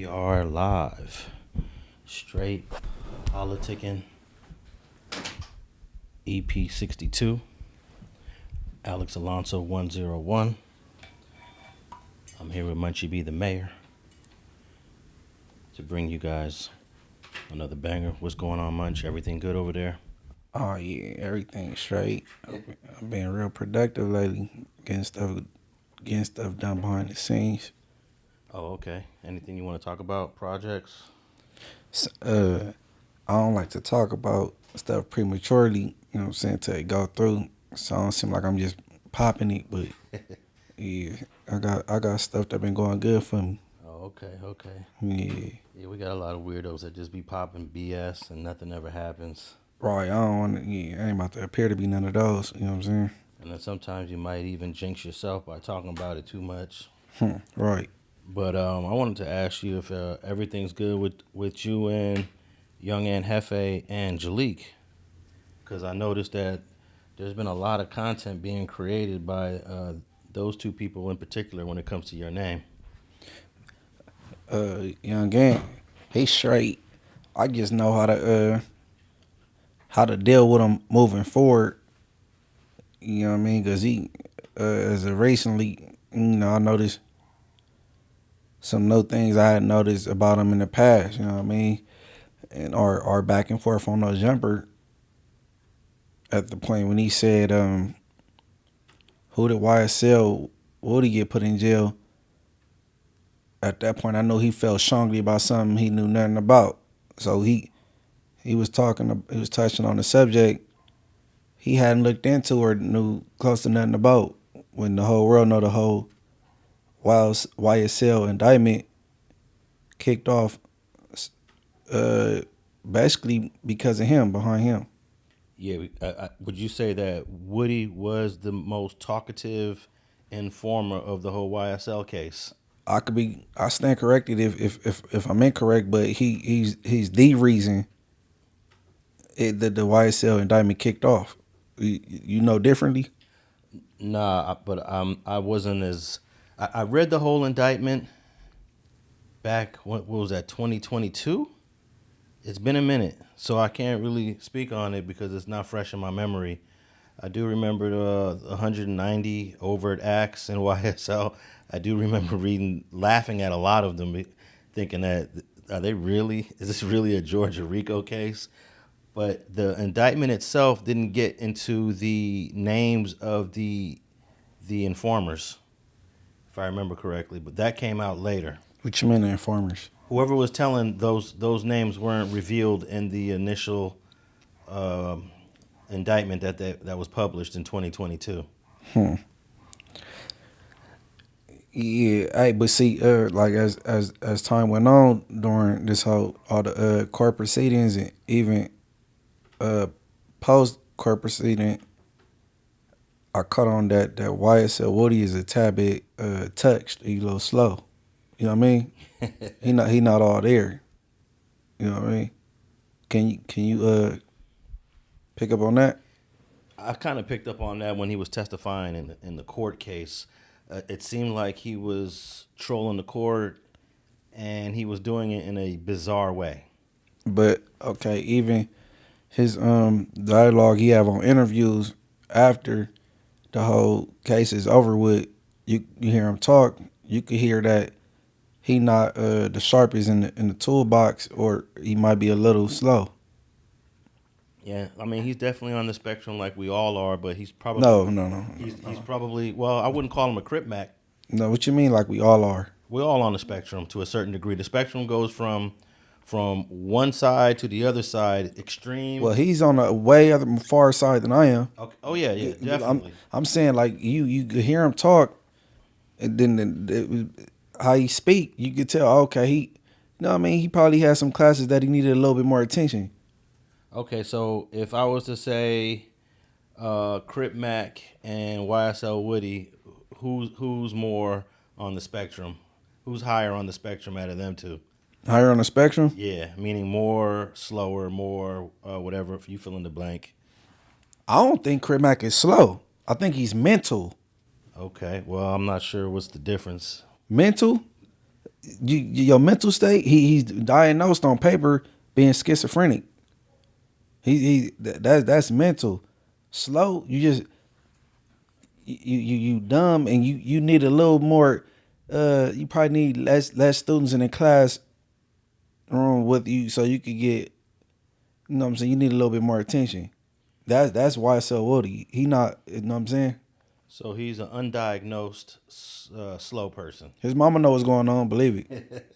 are live. Straight Politicking EP 62. Alex Alonso 101. I'm here with Munchie B, the mayor, to bring you guys another banger. What's going on, Munch? Everything good over there? Oh yeah, everything's straight. I've been real productive lately, getting stuff done behind the scenes. Oh, okay. Anything you want to talk about? Projects? I don't like to talk about stuff prematurely, you know what I'm saying, till it go through. So I don't seem like I'm just popping it, but yeah, I got stuff that been going good for me. Oh, okay. Yeah. Yeah, we got a lot of weirdos that just be popping BS and nothing ever happens. Right, I don't want to, I ain't about to appear to be none of those, you know what I'm saying? And then sometimes you might even jinx yourself by talking about it too much. Right. But I wanted to ask you if everything's good with you and Young Ant and Jaleec, because I noticed that there's been a lot of content being created by those two people in particular when it comes to your name. Young Ant, he's straight. I just know how to deal with him moving forward. You know what I mean? Because he, as of recently, I noticed some new things I had noticed about him in the past. You know what I mean? And our back and forth on those jumper at the point when he said, who did YSL Woody get put in jail? At that point, I know he felt strongly about something he knew nothing about. So he was touching on the subject he hadn't looked into or knew close to nothing about. When the whole world know the whole YSL indictment kicked off, basically because of him, behind him. Yeah, would you say that Woody was the most talkative informer of the whole YSL case? I stand corrected if I'm incorrect, but he's the reason that the YSL indictment kicked off. You know differently? Nah, but I wasn't as... I read the whole indictment back, what was that, 2022? It's been a minute, so I can't really speak on it because it's not fresh in my memory. I do remember the 190 overt acts in YSL. I do remember laughing at a lot of them, thinking that, is this really a Georgia RICO case? But the indictment itself didn't get into the names of the informers, if I remember correctly. But that came out later. What you mean, the informers? Whoever was telling those names weren't revealed in the initial indictment that was published in 2022. Yeah, hey, but see, like as time went on during this all the court proceedings and even post court proceeding, I caught on that YSL Woody is a tad bit touched, he's a little slow. You know what I mean? he not all there. You know what I mean? Can you pick up on that? I kind of picked up on that when he was testifying in the court case. It seemed like he was trolling the court, and he was doing it in a bizarre way. But okay, even his dialogue he have on interviews after the whole case is over with, you hear him talk, you could hear that he not the sharpest in the toolbox, or he might be a little slow. Yeah, I mean, he's definitely on the spectrum like we all are, but he's probably... No. He's probably... Well, I wouldn't call him a Crip Mac. No, what you mean like we all are? We're all on the spectrum to a certain degree. The spectrum goes from one side to the other side, extreme. Well, he's on a way other far side than I am. Okay. Oh, yeah, definitely. I'm saying, like, you could hear him talk, and then how he speak, you could tell, okay, you know what I mean? He probably had some classes that he needed a little bit more attention. Okay, so if I was to say Crip Mac and YSL Woody, who's more on the spectrum? Who's higher on the spectrum out of them two? Higher on the spectrum? Yeah, meaning more, slower, more, whatever, if you fill in the blank. I don't think Crip Mac is slow. I think he's mental. Okay, well, I'm not sure what's the difference. Mental? your mental state. He's diagnosed on paper being schizophrenic. That's mental. Slow. You dumb, and you need a little more. You probably need less students in the class room with you so you could get. You know what I'm saying? You need a little bit more attention. That's YSL Woody. He not. You know what I'm saying? So he's an undiagnosed slow person. His mama know what's going on. Believe it.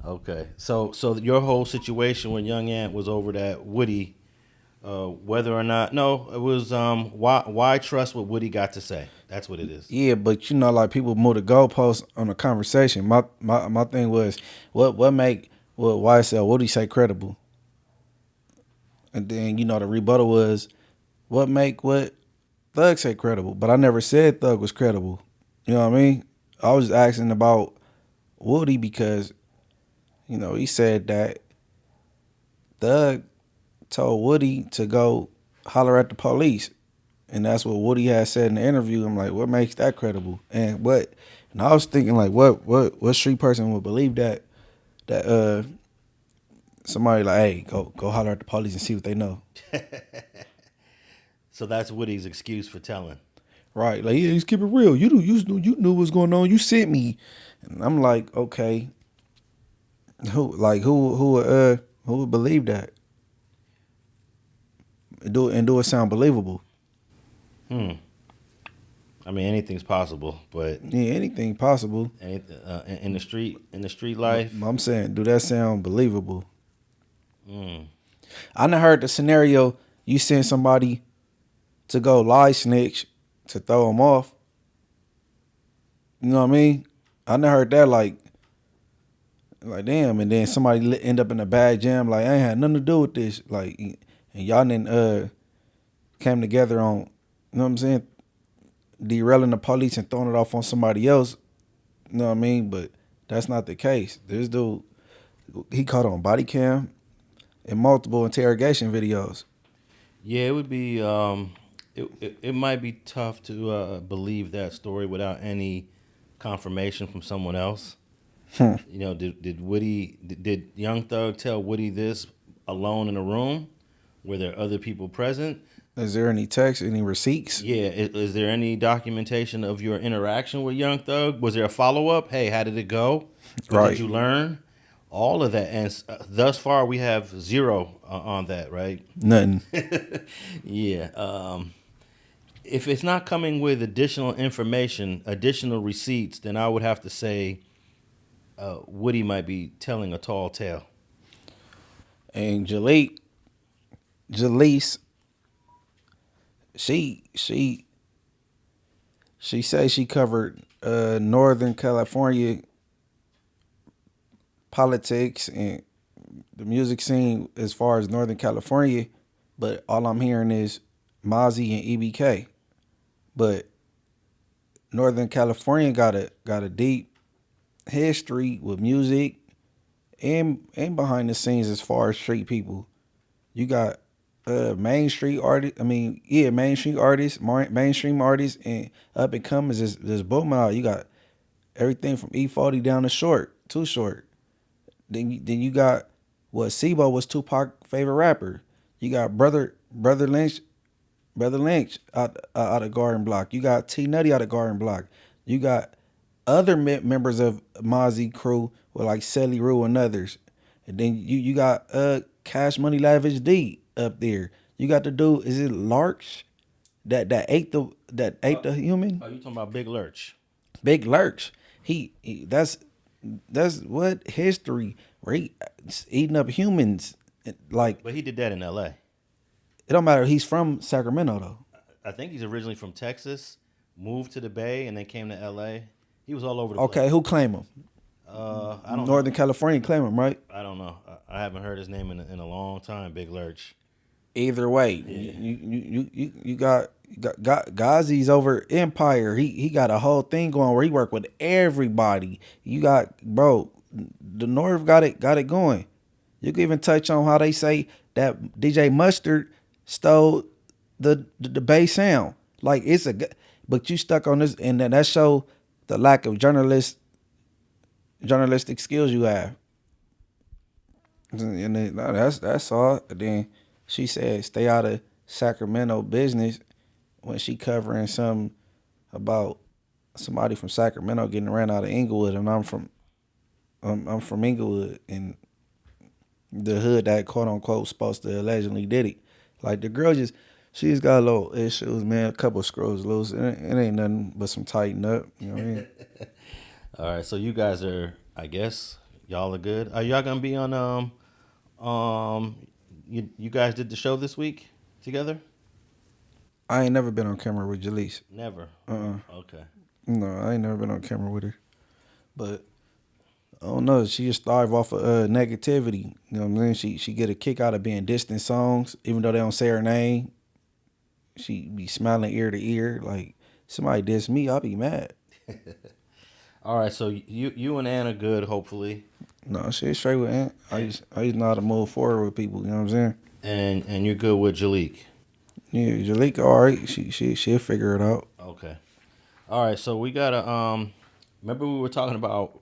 Okay. So your whole situation when Young Ant was over that Woody, whether or not it was why trust what Woody got to say. That's what it is. Yeah, but like people move the goalposts on a conversation. My thing was what make what YSL Woody say credible, and then the rebuttal was what make what Thug say credible. But I never said Thug was credible. You know what I mean? I was asking about Woody because he said that Thug told Woody to go holler at the police. And that's what Woody had said in the interview. I'm like, what makes that credible? And I was thinking like, what street person would believe that somebody like, hey, go holler at the police and see what they know. So that's Woody's excuse for telling. Right. Like, yeah, just keep it real. You knew what's going on. You sent me. And I'm like, okay. Who would believe that? Do it sound believable? I mean, anything's possible, but yeah, anything possible. In the street life. I'm saying, do that sound believable? I done heard the scenario. You send somebody to go lie snitch to throw them off. You know what I mean? I done heard that like damn, and then somebody end up in a bad jam. Like, I ain't had nothing to do with this. Like, and y'all then came together on, you know what I'm saying, derailing the police and throwing it off on somebody else. You know what I mean? But that's not the case. This dude, he caught on body cam and multiple interrogation videos. Yeah, it would be. It might be tough to believe that story without any confirmation from someone else. Did Young Thug tell Woody this alone in a room? Were there other people present? Is there any text, any receipts? Yeah. Is there any documentation of your interaction with Young Thug? Was there a follow-up? Hey, how did it go? What did you learn? All of that. And thus far, we have zero on that, right? Nothing. Yeah. If it's not coming with additional information, additional receipts, then I would have to say Woody might be telling a tall tale. And Jaleece, she says she covered Northern California politics and the music scene as far as Northern California, but all I'm hearing is Mozzie and EBK. But Northern California got a deep history with music and behind the scenes as far as street people. You got mainstream artists, mainstream artists and up and comers is booming out. You got everything from E40 down to Short, Too Short. Then you got Sebo was Tupac's favorite rapper. You got Brother Lynch out of Garden Block. You got T Nutty out of Garden Block. You got other members of Mozzie crew with like Celly Rue and others. And then you got Cash Money Lavish D up there. You got the dude, is it Larch? That ate the human? Oh, you talking about Big Lurch? Big Lurch. He that's what history where he eating up humans like. But he did that in L.A. It don't matter. He's from Sacramento though. I think he's originally from Texas, moved to the Bay, and then came to L.A. He was all over the place. Okay, who claim him? I don't Northern know. California claim him, right? I don't know. I haven't heard his name in a long time, Big Lurch. Either way, yeah. you got Ghazi's over Empire. He got a whole thing going where he work with everybody. You got the North got it going. You can even touch on how they say that DJ Mustard stole the bass sound. Like but you stuck on this, and then that show the lack of journalists journalistic skills you have. And then, no, that's all. And then she said, stay out of Sacramento business when she covering something about somebody from Sacramento getting ran out of Inglewood, and I'm from Inglewood, and the hood that quote unquote supposed to allegedly did it. Like the girl she's got a little issues, man. A couple screws loose. It ain't nothing but some tighten up. You know what I mean? All right, so you guys are, I guess, y'all are good. Are y'all gonna be on you guys did the show this week together? I ain't never been on camera with Jaleec. Never. Okay. No, I ain't never been on camera with her. But I don't know. She just thrive off of negativity. You know what I'm saying? She get a kick out of being distant songs, even though they don't say her name. She be smiling ear to ear. Like, somebody diss me, I'll be mad. All right, so you and Ann are good, hopefully. No, shit straight with Ant. I just know how to move forward with people. You know what I'm saying? And you're good with Jaleec. Yeah, Jaleec, all right. She'll figure it out. Okay. All right, so we gotta remember we were talking about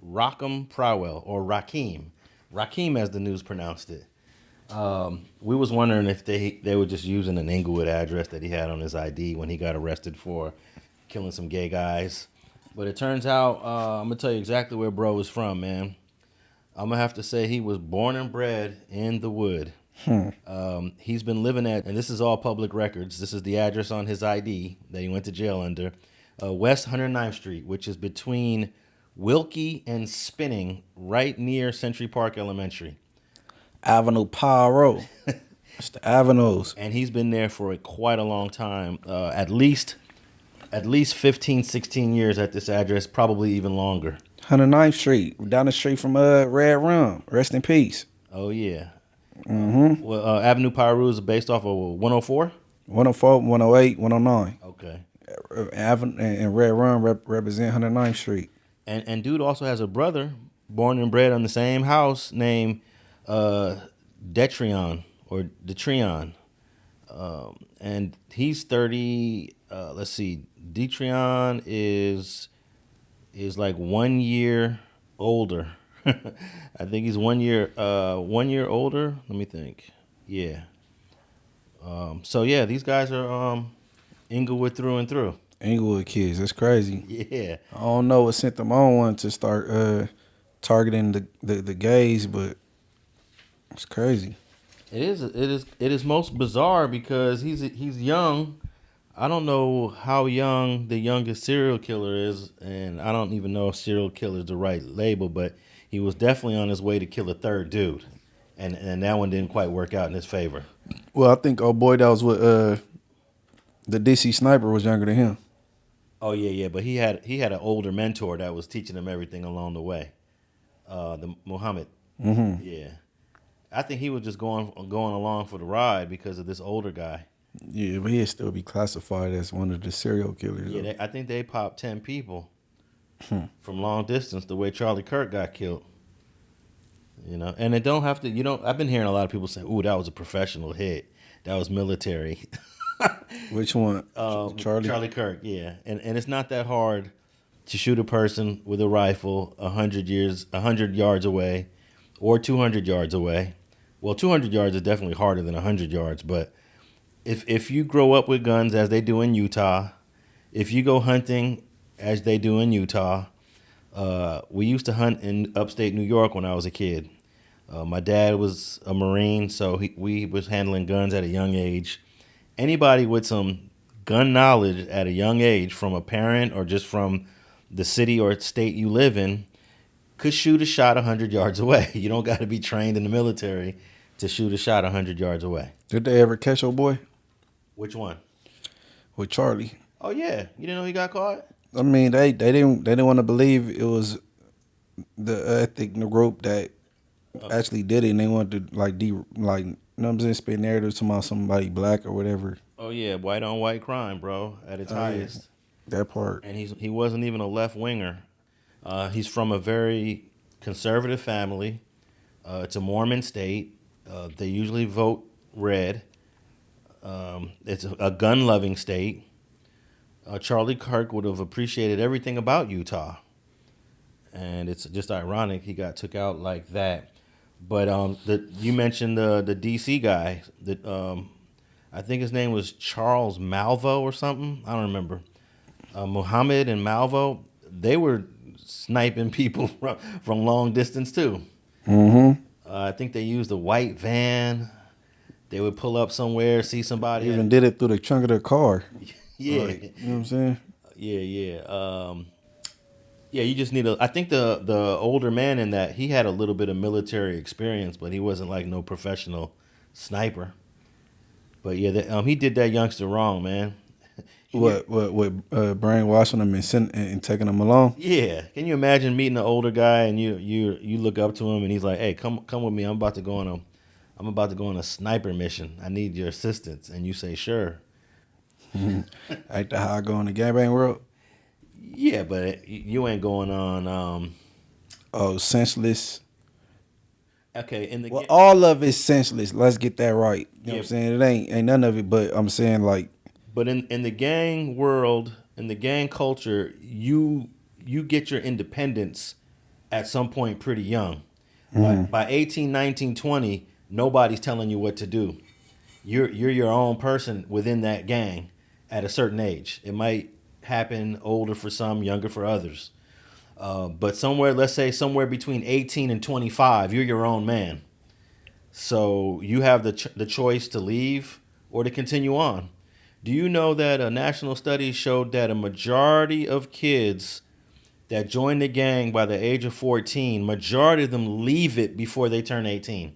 Rockim Prowell or Rockim. Rockim as the news pronounced it. We was wondering if they were just using an Inglewood address that he had on his ID when he got arrested for killing some gay guys. But it turns out, I'm going to tell you exactly where bro is from, man. I'm going to have to say he was born and bred in the Wood. He's been living at, and this is all public records, this is the address on his ID that he went to jail under, West 109th Street, which is between Wilkie and Spinning, right near Century Park Elementary. Avenue Piru. It's the avenues. And he's been there for quite a long time, at least 15, 16 years at this address, probably even longer. 109th Street, down the street from Red Rum. Rest in peace. Oh, yeah. Mm-hmm. Well, Avenue Piru is based off of 104? 104, 108, 109. Okay. And Red Rum represent 109th Street. And dude also has a brother born and bred on the same house named Detrion or Detrion. And he's 30, let's see, Detrion is like 1 year older. I think he's 1 year older. Let me think. Yeah. So yeah, these guys are Inglewood through and through. Inglewood kids, that's crazy. Yeah. I don't know what sent them on one to start targeting the gays, but it's crazy. It is most bizarre because he's young. I don't know how young the youngest serial killer is, and I don't even know if serial killer is the right label, but he was definitely on his way to kill a third dude, and that one didn't quite work out in his favor. Well, I think boy that was with the DC sniper was younger than him. Oh yeah, but he had an older mentor that was teaching him everything along the way. The Muhammad. Mm-hmm. Yeah, I think he was just going along for the ride because of this older guy. Yeah, but he'd still be classified as one of the serial killers. Yeah, I think they popped 10 people from long distance, the way Charlie Kirk got killed. You know, and it don't have to. I've been hearing a lot of people say, "Ooh, that was a professional hit. That was military." Which one? Charlie Kirk, yeah. And it's not that hard to shoot a person with a rifle 100 yards away or 200 yards away. Well, 200 yards is definitely harder than 100 yards, but if you grow up with guns as they do in Utah, if you go hunting as they do in Utah, we used to hunt in upstate New York when I was a kid. My dad was a Marine, so we was handling guns at a young age. Anybody with some gun knowledge at a young age from a parent or just from the city or state you live in could shoot a shot 100 yards away. You don't got to be trained in the military to shoot a shot 100 yards away. Did they ever catch your boy? Which one? With Charlie. Oh yeah, you didn't know he got caught? I mean, they didn't want to believe it was the ethnic group that actually did it, and they wanted to you know what I'm saying, spin narratives about somebody black or whatever. Oh yeah, white on white crime, bro, at its highest. Yeah. That part. And he wasn't even a left winger. He's from a very conservative family. It's a Mormon state. They usually vote red. It's a gun-loving state. Charlie Kirk would have appreciated everything about Utah. and it's just ironic he got took out like that. But you mentioned the DC guy that I think his name was Charles Malvo or something. I don't remember. Muhammad and Malvo, they were sniping people from long distance too. Mm-hmm. I think they used a white van. They would pull up somewhere, see somebody. Even did it through the trunk of their car. Yeah. Like, you know what I'm saying? Yeah. Yeah, you just need I think the older man in that, he had a little bit of military experience, but he wasn't like no professional sniper. But yeah, he did that youngster wrong, man. Brainwashing them and taking them along? Yeah. Can you imagine meeting an older guy and you look up to him and he's like, "Hey, come with me. I'm about to go on a sniper mission. I need your assistance." And you say, "Sure." Ain't that how I go in the gangbang world? Yeah, but you ain't going on. Senseless. Okay, all of it's senseless. Let's get that right. You know Yeah. what I'm saying? It ain't none of it, but I'm saying like. But in the gang world, in the gang culture, you get your independence at some point pretty young. By 18, 19, 20, nobody's telling you what to do. You're your own person within that gang at a certain age. It might happen older for some, younger for others. But let's say somewhere between 18 and 25, you're your own man. So you have the choice to leave or to continue on. Do you know that a national study showed that a majority of kids that join the gang by the age of 14, majority of them leave it before they turn 18?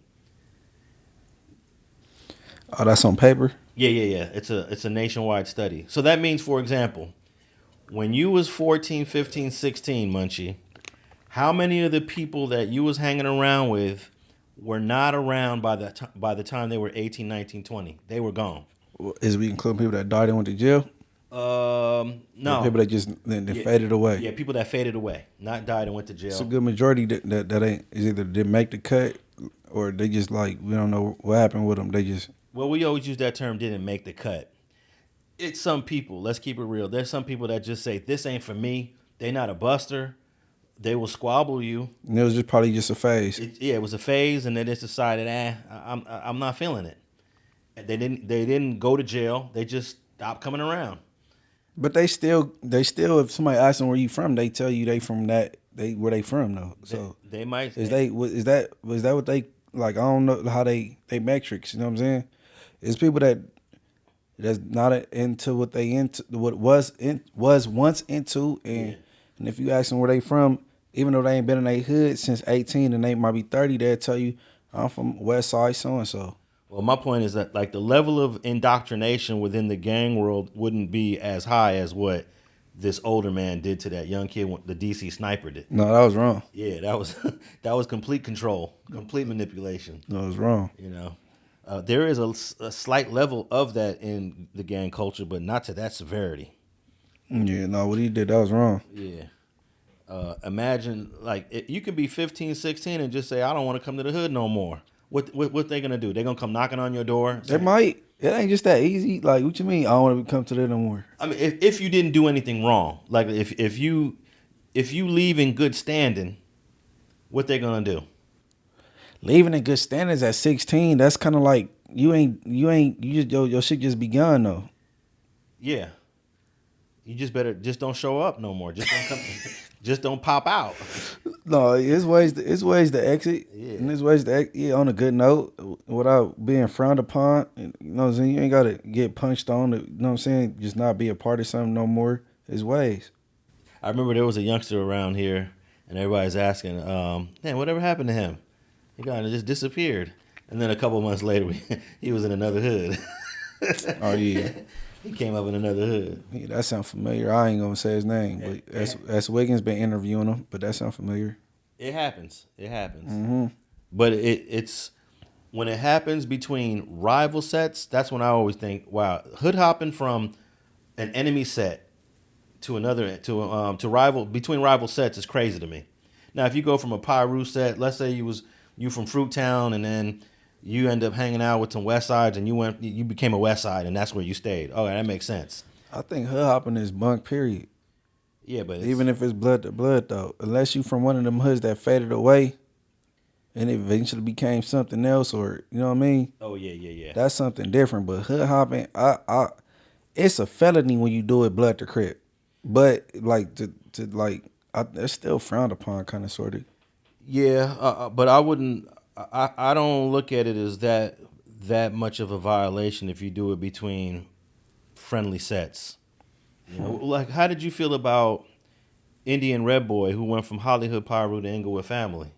Oh, that's on paper? Yeah. It's a nationwide study. So that means, for example, when you was 14, 15, 16, Munchie, how many of the people that you was hanging around with were not around by the time they were 18, 19, 20? They were gone. Is we including people that died and went to jail? No. Or people that just then faded away. Yeah, people that faded away, not died and went to jail. It's a good majority that ain't is either didn't make the cut or they just like we don't know what happened with them. They just we always use that term didn't make the cut. It's some people. Let's keep it real. There's some people that just say this ain't for me. They not a buster. They will squabble you. And it was just probably just a phase. It was a phase, and they just decided, I'm not feeling it. They didn't go to jail. They just stopped coming around. But they still if somebody asks them where you from, they tell you they from that where they from though. So they might is that what they like? I don't know how they metrics. You know what I'm saying? It's people that's not into what they into what was once into and if you ask them where they from, even though they ain't been in their hood since 18 and they might be 30, they'll tell you I'm from West Side so and so. Well, my point is that like the level of indoctrination within the gang world wouldn't be as high as what this older man did to that young kid, the DC sniper did. No, that was wrong. Yeah, that was complete control, complete manipulation. No, it was wrong. You know, there is a slight level of that in the gang culture, but not to that severity. Yeah, no, what he did, that was wrong. Yeah. Imagine like you could be 15, 16 and just say, I don't want to come to the hood no more. What they gonna do? They gonna come knocking on your door? They might. It ain't just that easy. Like, what you mean? I don't want to come to there no more. I mean, if you didn't do anything wrong, like if you leave in good standing, what they gonna do? Leaving in good standings at 16, that's kind of like you just your shit just begun though. Yeah. You just don't show up no more. Just don't come. Just don't pop out. No, it's ways to exit. Yeah. And there's ways to on a good note without being frowned upon. You know what I'm saying? You ain't got to get punched on. You know what I'm saying? Just not be a part of something no more. There's ways. I remember there was a youngster around here, and everybody's asking, man, whatever happened to him? He kind of just disappeared. And then a couple months later, he was in another hood. Oh, yeah. He came up in another hood. Yeah, that sounds familiar. I ain't gonna say his name, but as Wiggins been interviewing him, but that sounds familiar. It happens. Mm-hmm. But it's when it happens between rival sets. That's when I always think, wow, hood hopping from an enemy set to another to rival between rival sets is crazy to me. Now, if you go from a Piru set, let's say you from Fruittown, and then you end up hanging out with some West Sides, and you became a West Side, and that's where you stayed. Oh, that makes sense. I think hood hopping is bunk, period. Yeah, but Even if it's blood to blood, though, unless you from one of them hoods that faded away and it eventually became something else, or you know what I mean? oh yeah. That's something different. But hood hopping, it's a felony when you do it blood to crip. But like it's still frowned upon, kind of, sort of. Yeah, but I wouldn't. I don't look at it as that much of a violation if you do it between friendly sets. You know, like how did you feel about Indian Red Boy who went from Hollywood Piru to Inglewood Family?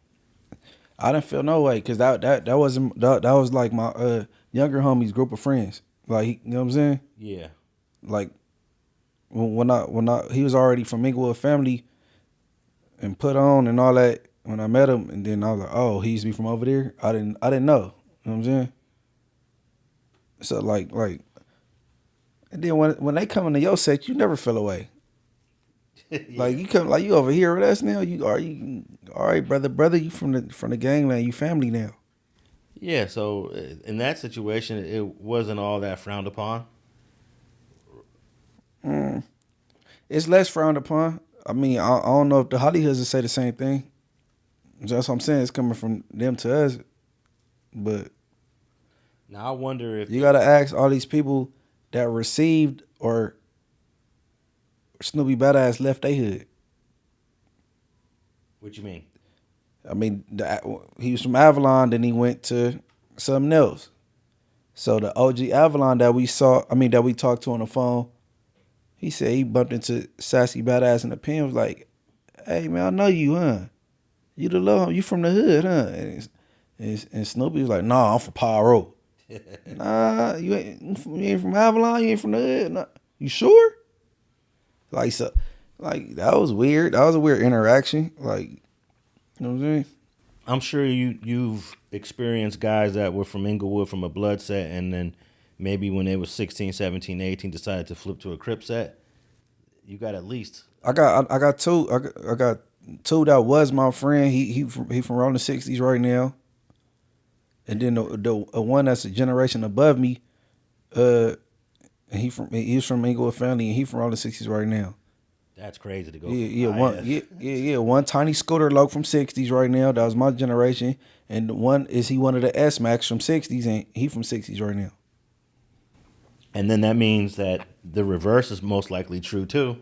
I didn't feel no way because that wasn't that was like my younger homies group of friends. Like you know what I'm saying? Yeah, Like when I he was already from Inglewood Family and put on and all that when I met him, and then I was like, oh, he used to be from over there. I didn't know. You know what I'm saying? So like, and then when they come into your set, you never feel away. yeah. Like you come, like you over here with us now. You all right, brother? You from the gangland? You family now? Yeah. So in that situation, it wasn't all that frowned upon. It's less frowned upon. I mean, I don't know if the Hollyyhoods would say the same thing. That's what I'm saying. It's coming from them to us, but Now I wonder if you gotta ask all these people that received or Snoopy Badass left they hood. what you mean. I mean, he was from Avalon, then he went to something else. So the OG Avalon that we talked to on the phone, he said he bumped into Sassy Badass in the pen. Was like, "Hey man, I know you, huh? You the little, you from the hood, huh?" And Snoopy was like, "Nah, I'm from Pyro." Nah, you ain't from Avalon. You ain't from the hood. Nah. You sure? Like so, like that was weird. That was a weird interaction. Like, you know what I'm saying? I'm sure you've experienced guys that were from Inglewood from a blood set and then maybe when they were 16, 17, 18 decided to flip to a Crip set. You got at least. I got two. I got two that was my friend. He from Rollin 60s right now. And then the one that's a generation above me, and he's from Inglewood Family and he from Rollin 60s right now. That's crazy to go. One tiny scooter loc from 60s right now. That was my generation. And one is he one of the S Max from 60s and he from 60s right now. And then that means that the reverse is most likely true too.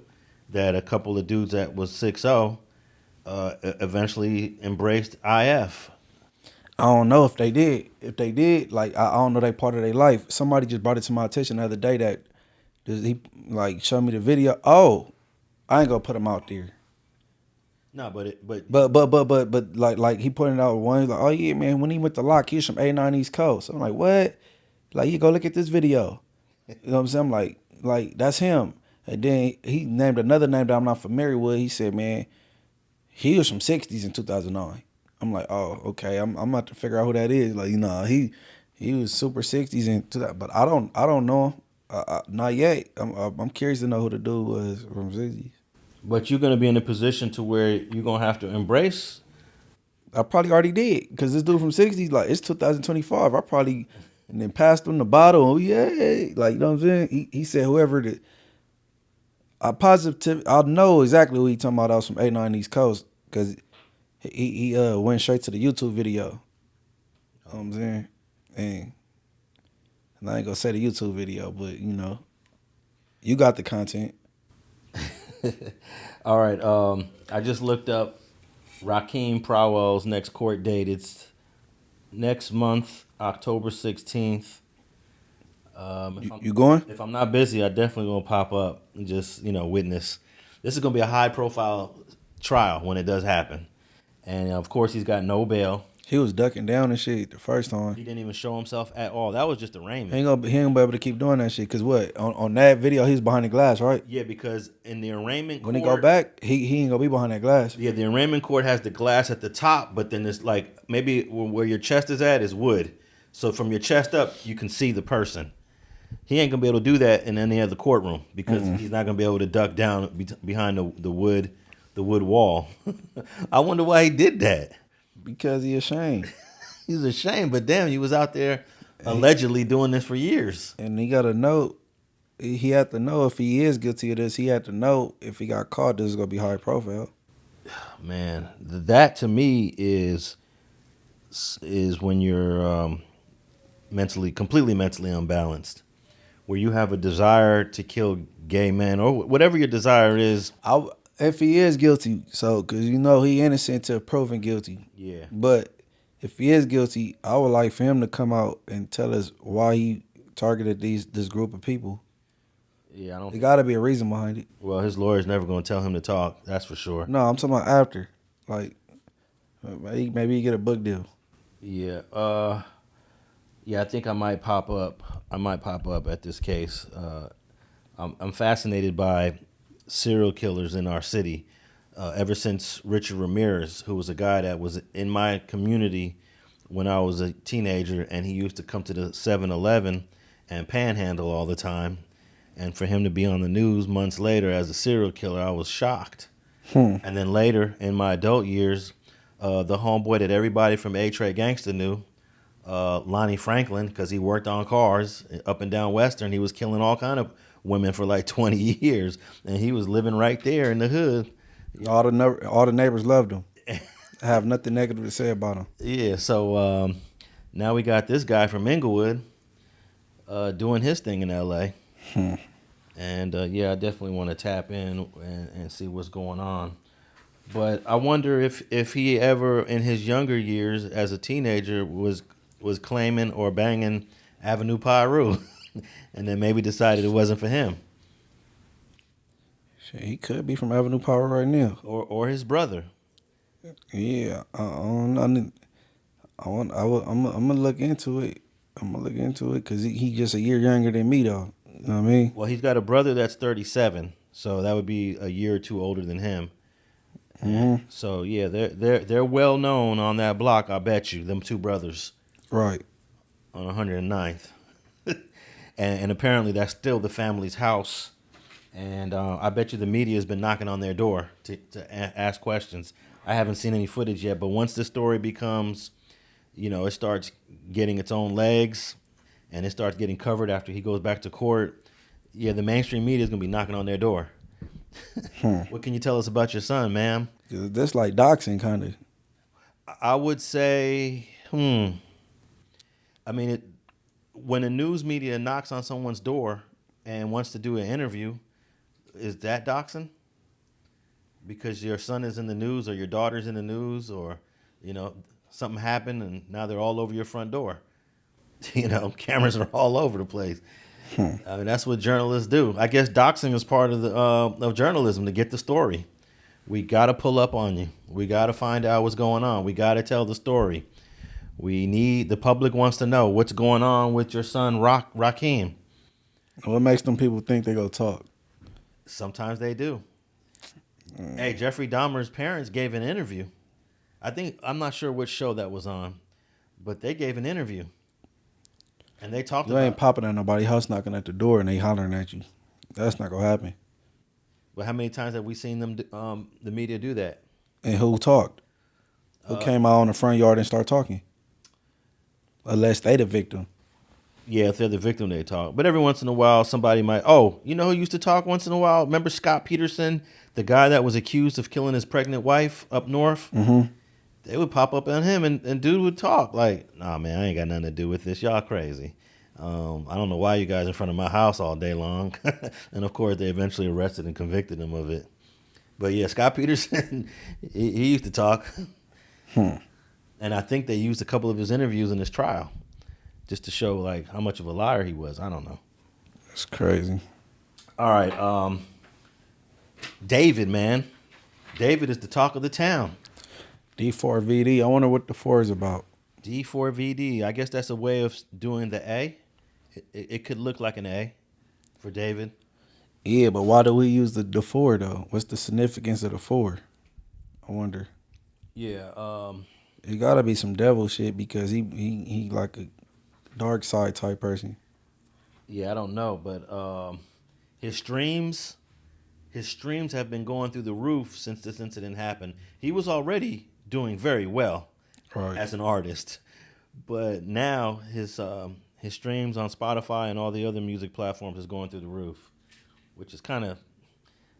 That a couple of dudes that was 6'0 eventually embraced IF. I don't know if they did. If they did, like I don't know they part of their life. Somebody just brought it to my attention the other day that he like showed me the video. Oh, I ain't gonna put him out there. No, but like he pointed out one. He's like, oh yeah, man. When he went to lock, he was from 89 East Coast. I'm like, what? Like you go look at this video. You know what I'm saying? I'm like that's him. And then he named another name that I'm not familiar with. He said, man, he was from 60s in 2009. I'm like, oh, okay. I'm about to figure out who that is. Like, you know, he was super 60s into that, but I don't know him. Not yet. I'm curious to know who the dude was from 60s. But you're gonna be in a position to where you're gonna have to embrace. I probably already did because this dude from 60s, like it's 2025. I probably and then passed him the bottle. Oh yeah, like you know what I'm saying. He said whoever the I'll know exactly who he talking about. I was from 89 East Coast because he went straight to the YouTube video. You know what I'm saying? And I ain't gonna say the YouTube video, but you know, you got the content. All right. I just looked up Rockim Prowell's next court date. It's next month, October 16th. You going? If I'm not busy, I definitely gonna pop up and just witness. This is gonna be a high profile trial when it does happen, and of course he's got no bail. He was ducking down and shit the first time. He didn't even show himself at all. That was just arraignment. He ain't gonna be able to keep doing that shit. Cause what on that video he's behind the glass, right? Yeah, because in the arraignment when court, he go back, he ain't gonna be behind that glass. Yeah, the arraignment court has the glass at the top, but then it's like maybe where your chest is at is wood. So from your chest up, you can see the person. He ain't gonna be able to do that in any other courtroom because he's not gonna be able to duck down behind the wood wall. I wonder why he did that. Because he ashamed. He's ashamed, but damn, he was out there allegedly doing this for years. And he got a note he had to know if he is guilty of this. He had to know if he got caught, this is gonna be high profile. Man, that to me is when you're completely mentally unbalanced, where you have a desire to kill gay men or whatever your desire is. If he is guilty, so because he innocent till proven guilty. Yeah. But if he is guilty, I would like for him to come out and tell us why he targeted this group of people. Yeah, I don't. There got to be a reason behind it. Well, his lawyer's never going to tell him to talk. That's for sure. No, I'm talking about after. Like, maybe he get a book deal. Yeah. Yeah, I think I might pop up. At this case. I'm fascinated by serial killers in our city. Ever since Richard Ramirez, who was a guy that was in my community when I was a teenager, and he used to come to the 7-Eleven and panhandle all the time. And for him to be on the news months later as a serial killer, I was shocked. And then later, in my adult years, the homeboy that everybody from A-Tray Gangsta knew, Lonnie Franklin, because he worked on cars up and down Western. He was killing all kind of women for like 20 years. And he was living right there in the hood. All the neighbors loved him. I have nothing negative to say about him. Yeah, so now we got this guy from Inglewood doing his thing in L.A., and yeah, I definitely want to tap in and see what's going on. But I wonder if he ever, in his younger years as a teenager, was claiming or banging Avenue Piru, and then maybe decided it wasn't for him. Shit, he could be from Avenue Power right now. Or his brother. Yeah, I'm gonna look into it. I'm gonna look into it because he just a year younger than me, though. You know what I mean? Well, he's got a brother that's 37, so that would be a year or two older than him. Mm-hmm. So yeah, they're well known on that block. I bet you, them two brothers. Right. On 109th, and apparently that's still the family's house. And I bet you the media has been knocking on their door to ask questions. I haven't seen any footage yet, but once the story becomes, it starts getting its own legs, and it starts getting covered after he goes back to court, yeah, the mainstream media is going to be knocking on their door. What can you tell us about your son, ma'am? That's like doxing, kind of. I would say, I mean, when the news media knocks on someone's door and wants to do an interview, is that doxing? Because your son is in the news or your daughter's in the news or, something happened and now they're all over your front door. Cameras are all over the place. I mean, that's what journalists do. I guess doxing is part of of journalism, to get the story. We got to pull up on you. We got to find out what's going on. We got to tell the story. The public wants to know what's going on with your son, Rockim. What makes them people think they go talk? Sometimes they do. Hey, Jeffrey Dahmer's parents gave an interview. I'm not sure which show that was on, but they gave an interview. And they talked about... You ain't popping at nobody's house knocking at the door and they hollering at you. That's not going to happen. But how many times have we seen them, the media do that? And who talked? Who came out on the front yard and started talking? Unless they the victim. Yeah, if they're the victim, they talk. But every once in a while, somebody might... Oh, you know who used to talk once in a while? Remember Scott Peterson, the guy that was accused of killing his pregnant wife up north? Mm-hmm. They would pop up on him, and dude would talk like, "Nah, man, I ain't got nothing to do with this. Y'all crazy. I don't know why you guys in front of my house all day long." And of course, they eventually arrested and convicted him of it. But yeah, Scott Peterson, he used to talk. And I think they used a couple of his interviews in his trial just to show like how much of a liar he was. I don't know. That's crazy. All right. David, man. David is the talk of the town. D4vd. I wonder what the 4 is about. D4vd. I guess that's a way of doing the A. It could look like an A for David. Yeah, but why do we use the 4 though? What's the significance of the 4? I wonder. Yeah. It gotta be some devil shit because he like a dark side type person. Yeah, I don't know, but his streams have been going through the roof since this incident happened. He was already doing very well as an artist, but now his his streams on Spotify and all the other music platforms is going through the roof, which is kind of,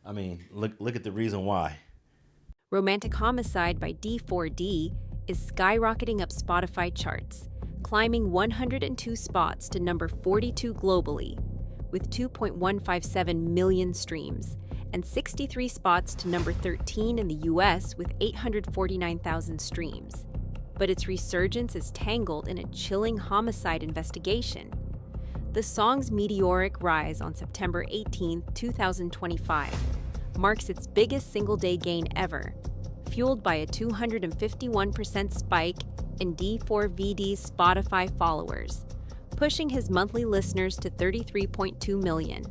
I mean, look at the reason why. Romantic Homicide by D4vd is skyrocketing up Spotify charts, climbing 102 spots to number 42 globally, with 2.157 million streams, and 63 spots to number 13 in the US with 849,000 streams. But its resurgence is tangled in a chilling homicide investigation. The song's meteoric rise on September 18, 2025, marks its biggest single-day gain ever, fueled by a 251% spike in D4vd's Spotify followers, pushing his monthly listeners to 33.2 million.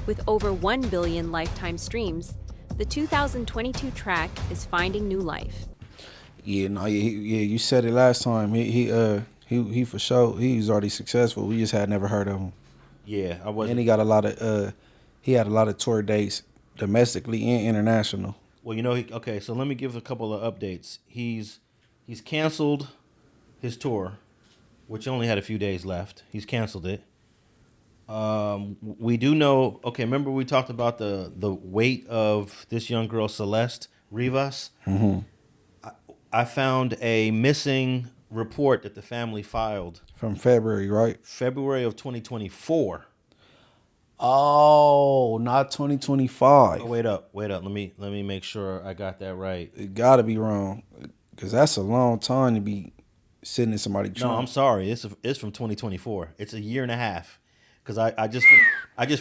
With over 1 billion lifetime streams, the 2022 track is finding new life. Yeah, you said it last time. He for sure. He was already successful. We just had never heard of him. Yeah, I wasn't. And he got a lot of he had a lot of tour dates domestically and international. Well, you know, okay, so let me give a couple of updates. He's canceled his tour, which only had a few days left. He's canceled it. We do know, okay, remember we talked about the weight of this young girl, Celeste Rivas? Mm-hmm. I found a missing report that the family filed. From February, right? February of 2024. Oh, not 2025. Oh, wait up. Let me make sure I got that right. It gotta be wrong, because that's a long time to be sitting in somebody's trunk. No, I'm sorry. It's from 2024. It's a year and a half. Because I just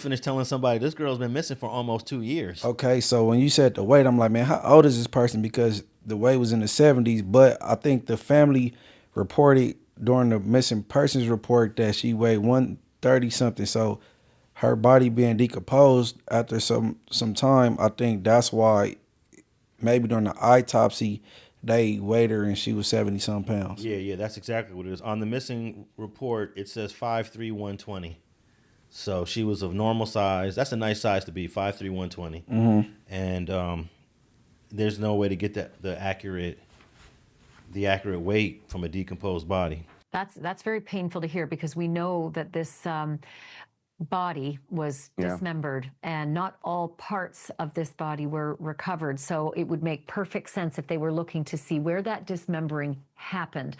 finished telling somebody this girl's been missing for almost 2 years. Okay, so when you said the weight, I'm like, man, how old is this person? Because the weight was in the 70s, but I think the family reported during the missing persons report that she weighed 130 something. So her body being decomposed after some time, I think that's why maybe during the autopsy they weighed her and she was 70 some pounds. Yeah, that's exactly what it is. On the missing report, it says 5'3", 120. So she was of normal size. That's a nice size to be, 5'3", 120. Mm-hmm. And there's no way to get the accurate weight from a decomposed body. That's very painful to hear, because we know that this body was dismembered and not all parts of this body were recovered. So it would make perfect sense if they were looking to see where that dismembering happened.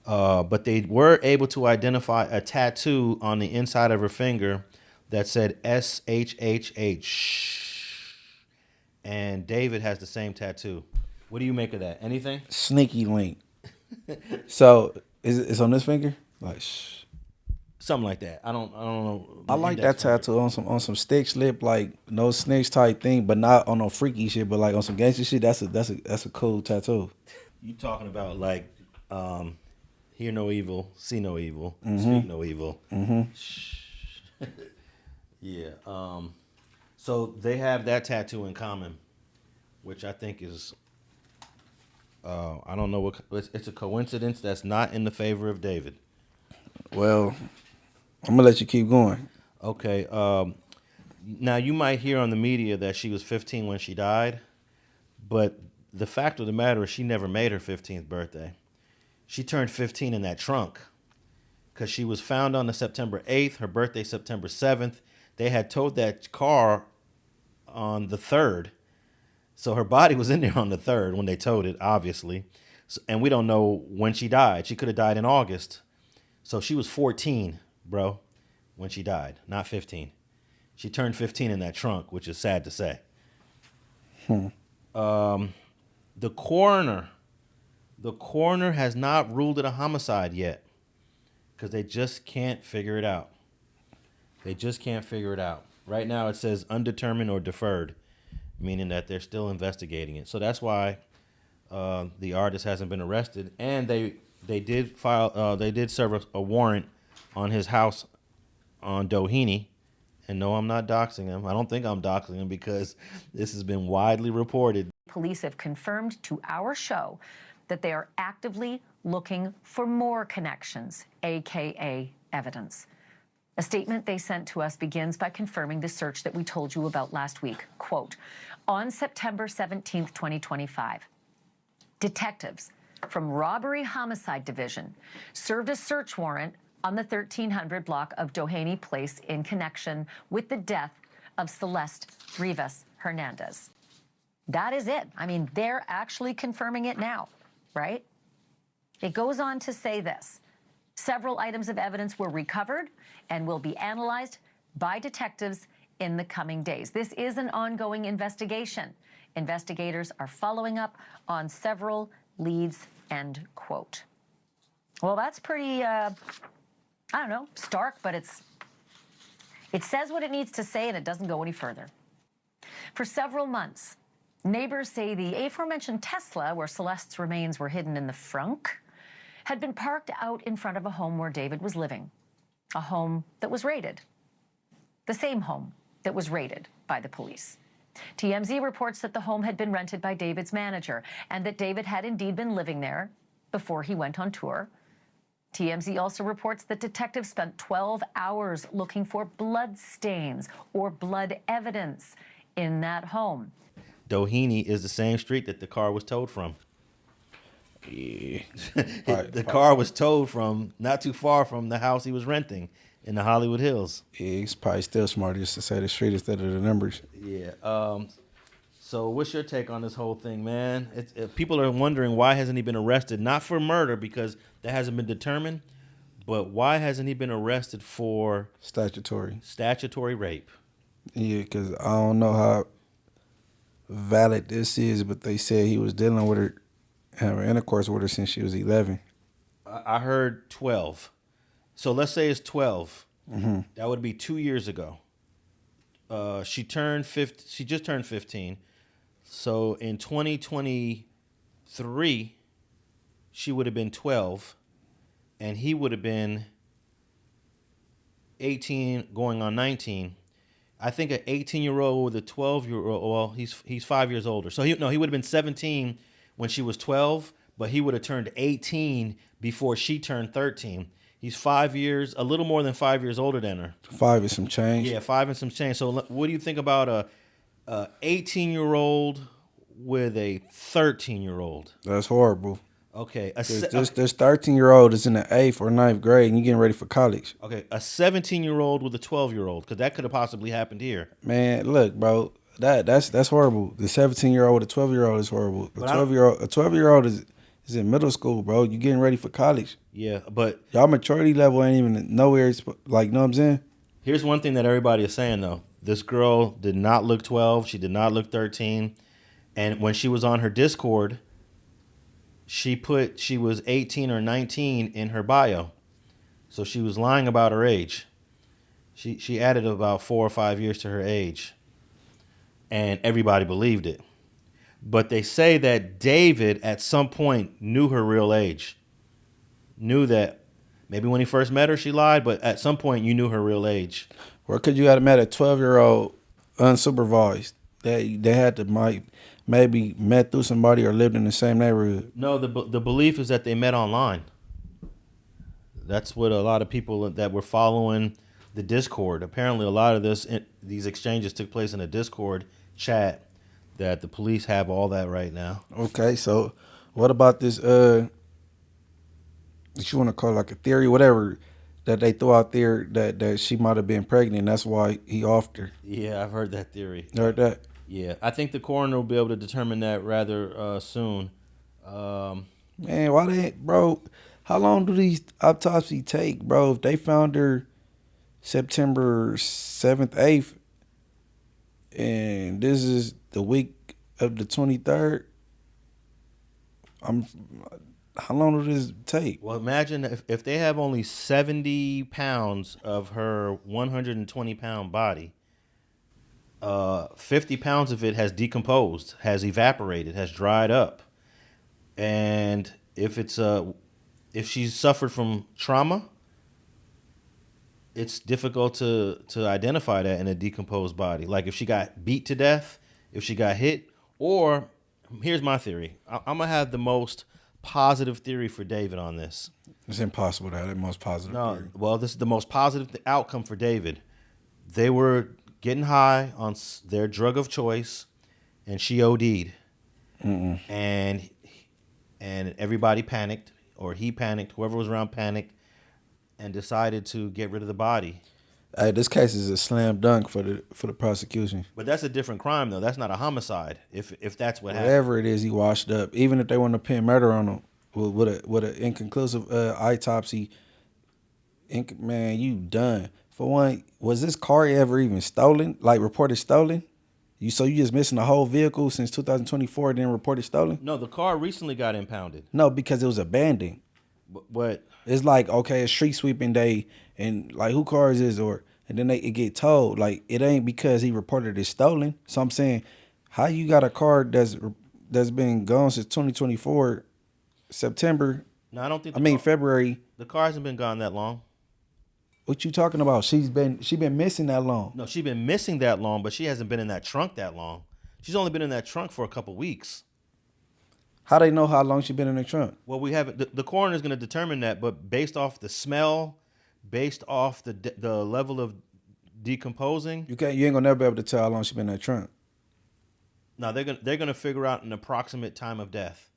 But they were able to identify a tattoo on the inside of her finger that said SHHH. And David has the same tattoo. What do you make of that? Anything? Sneaky link. So it's on this finger? Like something like that. I don't know. I like that tattoo on some stick slip, like no snitch type thing, but not on no freaky shit, but like on some gangster shit. That's a cool tattoo. You talking about like hear no evil, see no evil, mm-hmm. speak no evil. Mm-hmm. Yeah. So they have that tattoo in common, which I think is, I don't know what, it's a coincidence that's not in the favor of David. Well, I'm gonna let you keep going. Okay. Now you might hear on the media that she was 15 when she died, but the fact of the matter is she never made her 15th birthday. She turned 15 in that trunk because she was found on the September 8th, her birthday September 7th. They had towed that car on the 3rd. So her body was in there on the 3rd when they towed it, obviously. So, and we don't know when she died. She could have died in August. So she was 14, bro, when she died, not 15. She turned 15 in that trunk, which is sad to say. The coroner has not ruled it a homicide yet because they just can't figure it out. Right now it says undetermined or deferred, meaning that they're still investigating it. So that's why the artist hasn't been arrested. And they did serve a warrant on his house on Doheny. And no, I'm not doxing him. I don't think I'm doxing him because this has been widely reported. Police have confirmed to our show that they are actively looking for more connections, aka evidence. A statement they sent to us begins by confirming the search that we told you about last week. Quote, on September 17th, 2025, detectives from Robbery Homicide Division served a search warrant on the 1300 block of Doheny Place in connection with the death of Celeste Rivas Hernandez. That is it. I mean, they're actually confirming it now, right? It goes on to say this. Several items of evidence were recovered and will be analyzed by detectives in the coming days. This is an ongoing investigation. Investigators are following up on several leads, end quote. Well, that's pretty, I don't know, stark, but it says what it needs to say and it doesn't go any further. For several months, neighbors say the aforementioned Tesla, where Celeste's remains were hidden in the frunk, had been parked out in front of a home where David was living, a home that was raided, the same home that was raided by the police. TMZ reports that the home had been rented by David's manager and that David had indeed been living there before he went on tour. TMZ also reports that detectives spent 12 hours looking for blood stains or blood evidence in that home. Doheny is the same street that the car was towed from. Yeah. The car was towed from not too far from the house he was renting in the Hollywood Hills. Yeah, it's probably still smarter just to say the street instead of the numbers. Yeah. So what's your take on this whole thing, man? People are wondering why hasn't he been arrested? Not for murder, because that hasn't been determined, but why hasn't he been arrested for Statutory rape? Yeah, because I don't know how valid this is, but they said he was dealing with her, having intercourse with her since she was 11. I heard 12. So let's say it's 12. Mm-hmm. That would be 2 years ago. She just turned 15. So in 2023, she would have been 12, and he would have been 18 going on 19. I think an 18-year-old with a 12-year-old, well, he's 5 years older. So he would have been 17 when she was 12, but he would have turned 18 before she turned 13. He's 5 years, a little more than 5 years older than her. 5 and some change. Yeah, 5 and some change. So what do you think about a 18-year-old with a 13-year-old? That's horrible. Okay. This 13-year-old is in the 8th or 9th grade and you're getting ready for college. Okay, a 17-year-old with a 12-year-old, because that could have possibly happened here. Man, look, bro, that's horrible. The 17-year-old with a 12-year-old is horrible. A 12-year-old is in middle school, bro. You getting ready for college. Yeah, but y'all maturity level ain't even nowhere, like, you know what I'm saying? Here's one thing that everybody is saying, though. This girl did not look 12. She did not look 13. And when she was on her Discord, she put she was 18 or 19 in her bio. So she was lying about her age. She added about 4 or 5 years to her age. And everybody believed it. But they say that David at some point knew her real age. Knew that maybe when he first met her, she lied, but at some point you knew her real age. Or could you have met a 12-year-old unsupervised? They had to maybe met through somebody or lived in the same neighborhood. No, the belief is that they met online. That's what a lot of people that were following the Discord. Apparently, a lot of these exchanges took place in a Discord chat. That the police have all that right now. Okay, so what about this? If you want to call it like a theory, whatever, that they threw out there that she might have been pregnant. That's why he offed her. Yeah, I've heard that theory. You heard that? Yeah, I think the coroner will be able to determine that rather soon. Man, why bro? How long do these autopsies take, bro? If they found her September 7th, 8th, and this is the week of the 23rd, how long will this take? Well, imagine if they have only 70 pounds of her 120-pound body, 50 pounds of it has decomposed, has evaporated, has dried up. And if she's suffered from trauma, it's difficult to identify that in a decomposed body. Like if she got beat to death, if she got hit, or here's my theory. I'm gonna have the most positive theory for David on this. It's impossible to have the most positive theory. Well, this is the most positive outcome for David. They were getting high on their drug of choice, and she OD'd. Mm-mm. And everybody panicked, or he panicked, whoever was around panicked, and decided to get rid of the body. Hey, this case is a slam dunk for the prosecution. But that's a different crime, though. That's not a homicide. If that's what happened. Whatever it is, he washed up. Even if they want to pin murder on him with an inconclusive autopsy, man, you done. For one, was this car ever even stolen? Like reported stolen? So you just missing the whole vehicle since 2024, then reported stolen? No, the car recently got impounded. No, because it was abandoned. But It's like, okay, it's street sweeping day, and like, who car is this? And then it get towed. Like, it ain't because he reported it stolen. So I'm saying, how you got a car that's been gone since 2024, September? no, I don't think. February. The car hasn't been gone that long. What you talking about? She been missing that long. No, she's been missing that long, but she hasn't been in that trunk that long. She's only been in that trunk for a couple weeks. How they know how long she been in the trunk? Well, we haven't. The coroner is going to determine that, but based off the smell, based off the level of decomposing, You ain't gonna never be able to tell how long she been in that trunk. no, they're gonna figure out an approximate time of death,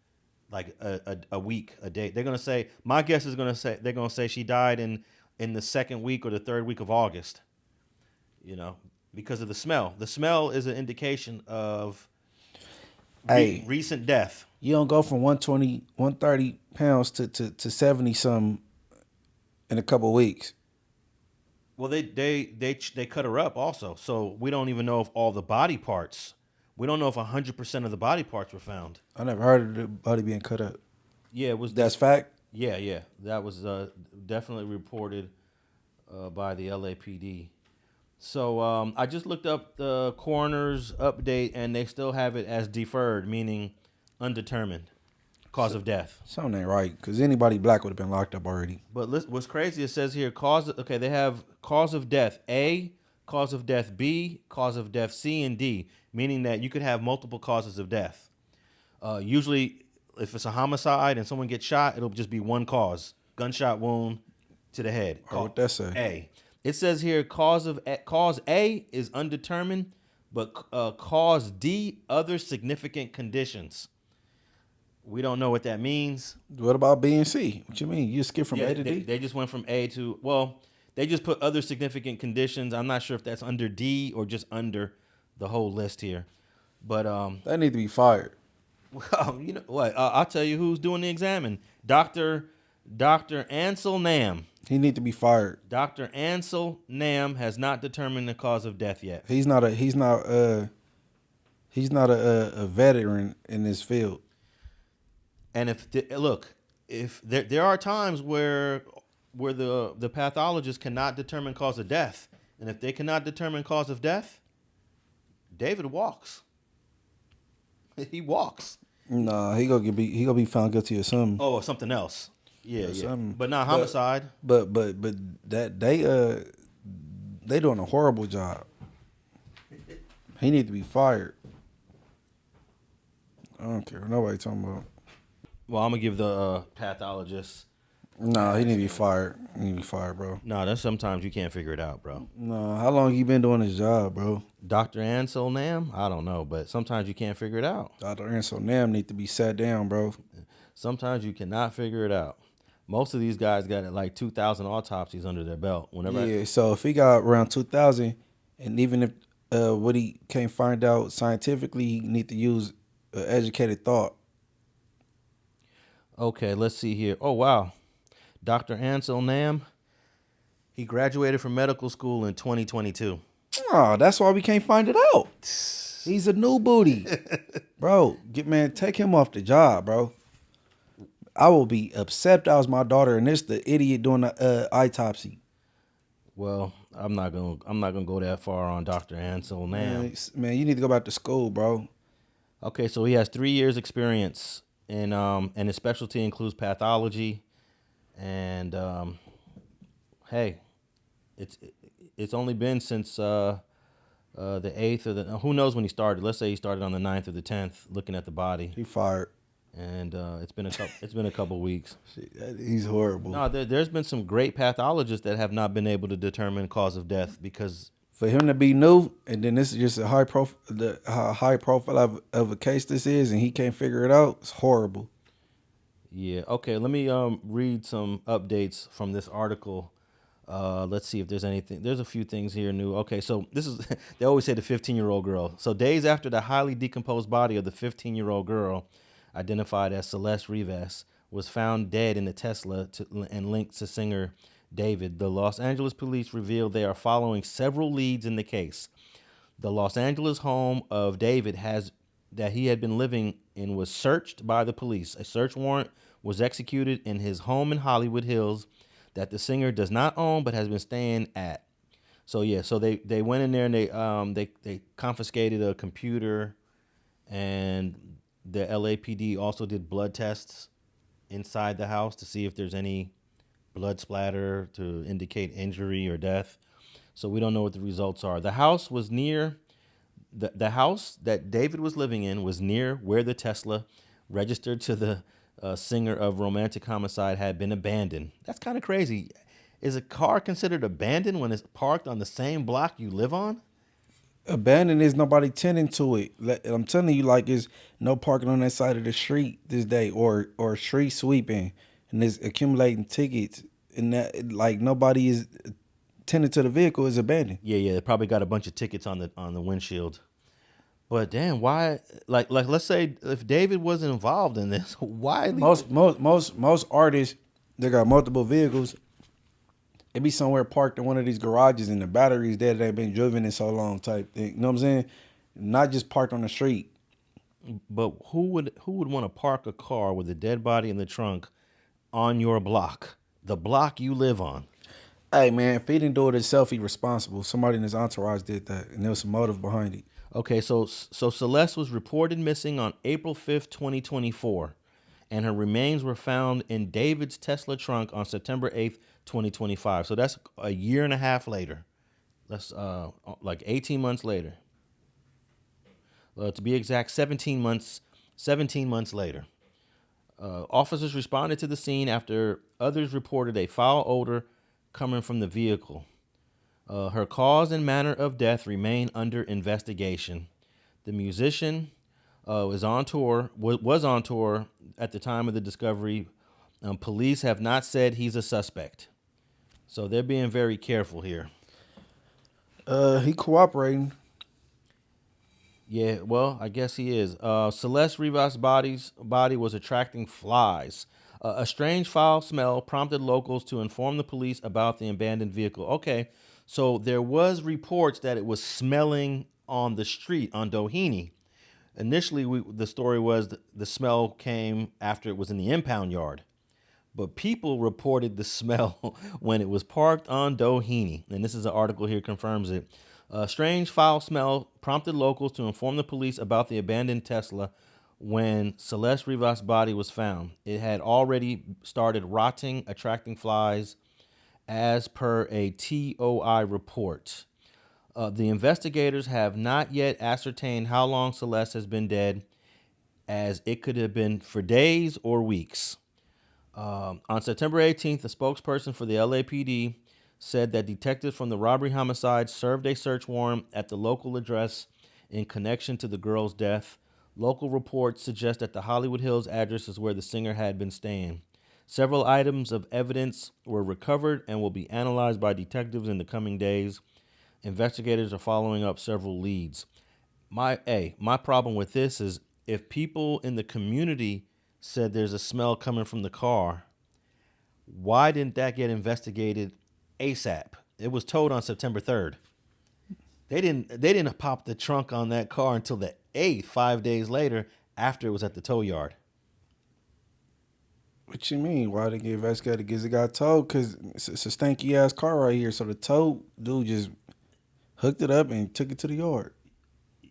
like a week, a day. They're gonna say. My guess is they're gonna say she died in the second week or the third week of August. You know, because of the smell. The smell is an indication of recent death. You don't go from 120, 130 pounds to 70 something in a couple weeks. Well, they cut her up also, so we don't even know if all the body parts. We don't know if 100% of the body parts were found. I never heard of the body being cut up. Yeah, it was. That's fact. Yeah, that was definitely reported by the LAPD. So I just looked up the coroner's update, and they still have it as deferred, meaning undetermined cause of death. Something ain't right, because anybody black would have been locked up already. But what's crazy, it says here, they have cause of death A, cause of death B, cause of death C, and D, meaning that you could have multiple causes of death. Usually, if it's a homicide and someone gets shot, it'll just be one cause, gunshot wound to the head. What that say? A. It says here cause A is undetermined, but cause D, other significant conditions. We don't know what that means. What about B and C? What you mean? You skip from A to D? They just went from A to, well, they just put other significant conditions. I'm not sure if that's under D or just under the whole list here. But They need to be fired. well, you know what? I'll tell you who's doing the examine. Dr. Ansel Nam. He need to be fired. Dr. Ansel Nam has not determined the cause of death yet. He's not a veteran in this field. And if there are times where the pathologist cannot determine cause of death, and if they cannot determine cause of death, David walks. He walks. Nah, he gonna be found guilty of something. Oh, or something else. Yeah. Something. But not homicide. But that they doing a horrible job. He need to be fired. I don't care what nobody talking about. Well, I'm gonna give the pathologist. Nah, he need to be fired. He need to be fired, bro. No, that's sometimes you can't figure it out, bro. Nah, how long he been doing his job, bro? Dr. Ansel Nam, I don't know, but sometimes you can't figure it out. Dr. Ansel Nam need to be sat down, bro. Sometimes you cannot figure it out. Most of these guys got like 2,000 autopsies under their belt. So if he got around 2,000, and even if what he can't find out scientifically, he need to use educated thought. Okay, let's see here. Oh, wow. Dr. Ansel Nam, he graduated from medical school in 2022. Oh, that's why we can't find it out. He's a new booty. Bro, take him off the job, bro. I will be upset if that was my daughter and this the idiot doing the autopsy. Well, I'm not gonna go that far on Dr. Ansel Nam. Man, you need to go back to school, bro. Okay, so he has 3 years experience and his specialty includes pathology, and hey, it's only been since the 8th or who knows when he started. Let's say he started on the 9th or the 10th, looking at the body. He fired. And it's been a couple weeks. He's horrible. No, there's been some great pathologists that have not been able to determine cause of death because for him to be new, and then this is just a high profile of a case this is, and he can't figure it out. It's horrible. Yeah. Okay. Let me read some updates from this article. Let's see if there's anything. There's a few things here new. Okay, so this is they always say the 15-year-old girl. So days after the highly decomposed body of the 15-year-old girl, identified as Celeste Rivas, was found dead in a Tesla and linked to singer David, the Los Angeles police revealed they are following several leads in the case. The Los Angeles home of David that he had been living in was searched by the police. A search warrant was executed in his home in Hollywood Hills that the singer does not own but has been staying at. So yeah, so they went in there and they confiscated a computer, and the LAPD also did blood tests inside the house to see if there's any blood splatter to indicate injury or death. So we don't know what the results are. The house was near the house that David was living in was near where the Tesla registered to the singer of romantic homicide had been abandoned. That's kind of crazy. Is a car considered abandoned when it's parked on the same block you live on? Abandoned is nobody tending to it. I'm telling you, like, there's no parking on that side of the street this day, or street sweeping, and there's accumulating tickets, and that, like, nobody is tending to the vehicle is abandoned. Yeah, they probably got a bunch of tickets on the windshield. But damn, why? Like, let's say if David wasn't involved in this, why? Most artists that got multiple vehicles, it be somewhere parked in one of these garages, and the batteries dead. They've been driven in so long, type thing. You know what I'm saying? Not just parked on the street. But who would want to park a car with a dead body in the trunk on your block, the block you live on? Hey man, if he didn't do it himself, he responsible. Somebody in his entourage did that, and there was some motive behind it. Okay, so Celeste was reported missing on April 5th, 2024, and her remains were found in David's Tesla trunk on September 8th, 2025. So that's a year and a half later. That's like 18 months later. To be exact, 17 months later. Officers responded to the scene after others reported a foul odor coming from the vehicle. Her cause and manner of death remain under investigation. The musician was on tour at the time of the discovery. Police have not said he's a suspect. So they're being very careful here. He cooperating. Yeah, well, I guess he is. Celeste Rivas' body was attracting flies. A strange foul smell prompted locals to inform the police about the abandoned vehicle. Okay, so there was reports that it was smelling on the street on Doheny. Initially, the story was the smell came after it was in the impound yard. But people reported the smell when it was parked on Doheny. And this is an article here confirms it. A strange foul smell prompted locals to inform the police about the abandoned Tesla when Celeste Rivas' body was found. It had already started rotting, attracting flies, as per a TOI report. The investigators have not yet ascertained how long Celeste has been dead, as it could have been for days or weeks. On September 18th, a spokesperson for the LAPD said that detectives from the robbery homicide served a search warrant at the local address in connection to the girl's death. Local reports suggest that the Hollywood Hills address is where the singer had been staying. Several items of evidence were recovered and will be analyzed by detectives in the coming days. Investigators are following up several leads. My problem with this is if people in the community said there's a smell coming from the car, why didn't that get investigated ASAP? It was towed on September 3rd. They didn't pop the trunk on that car until the 8th, 5 days later, after it was at the tow yard. What you mean? Why they get investigated? Because it got towed? Because it's a stanky ass car right here. So the tow dude just hooked it up and took it to the yard.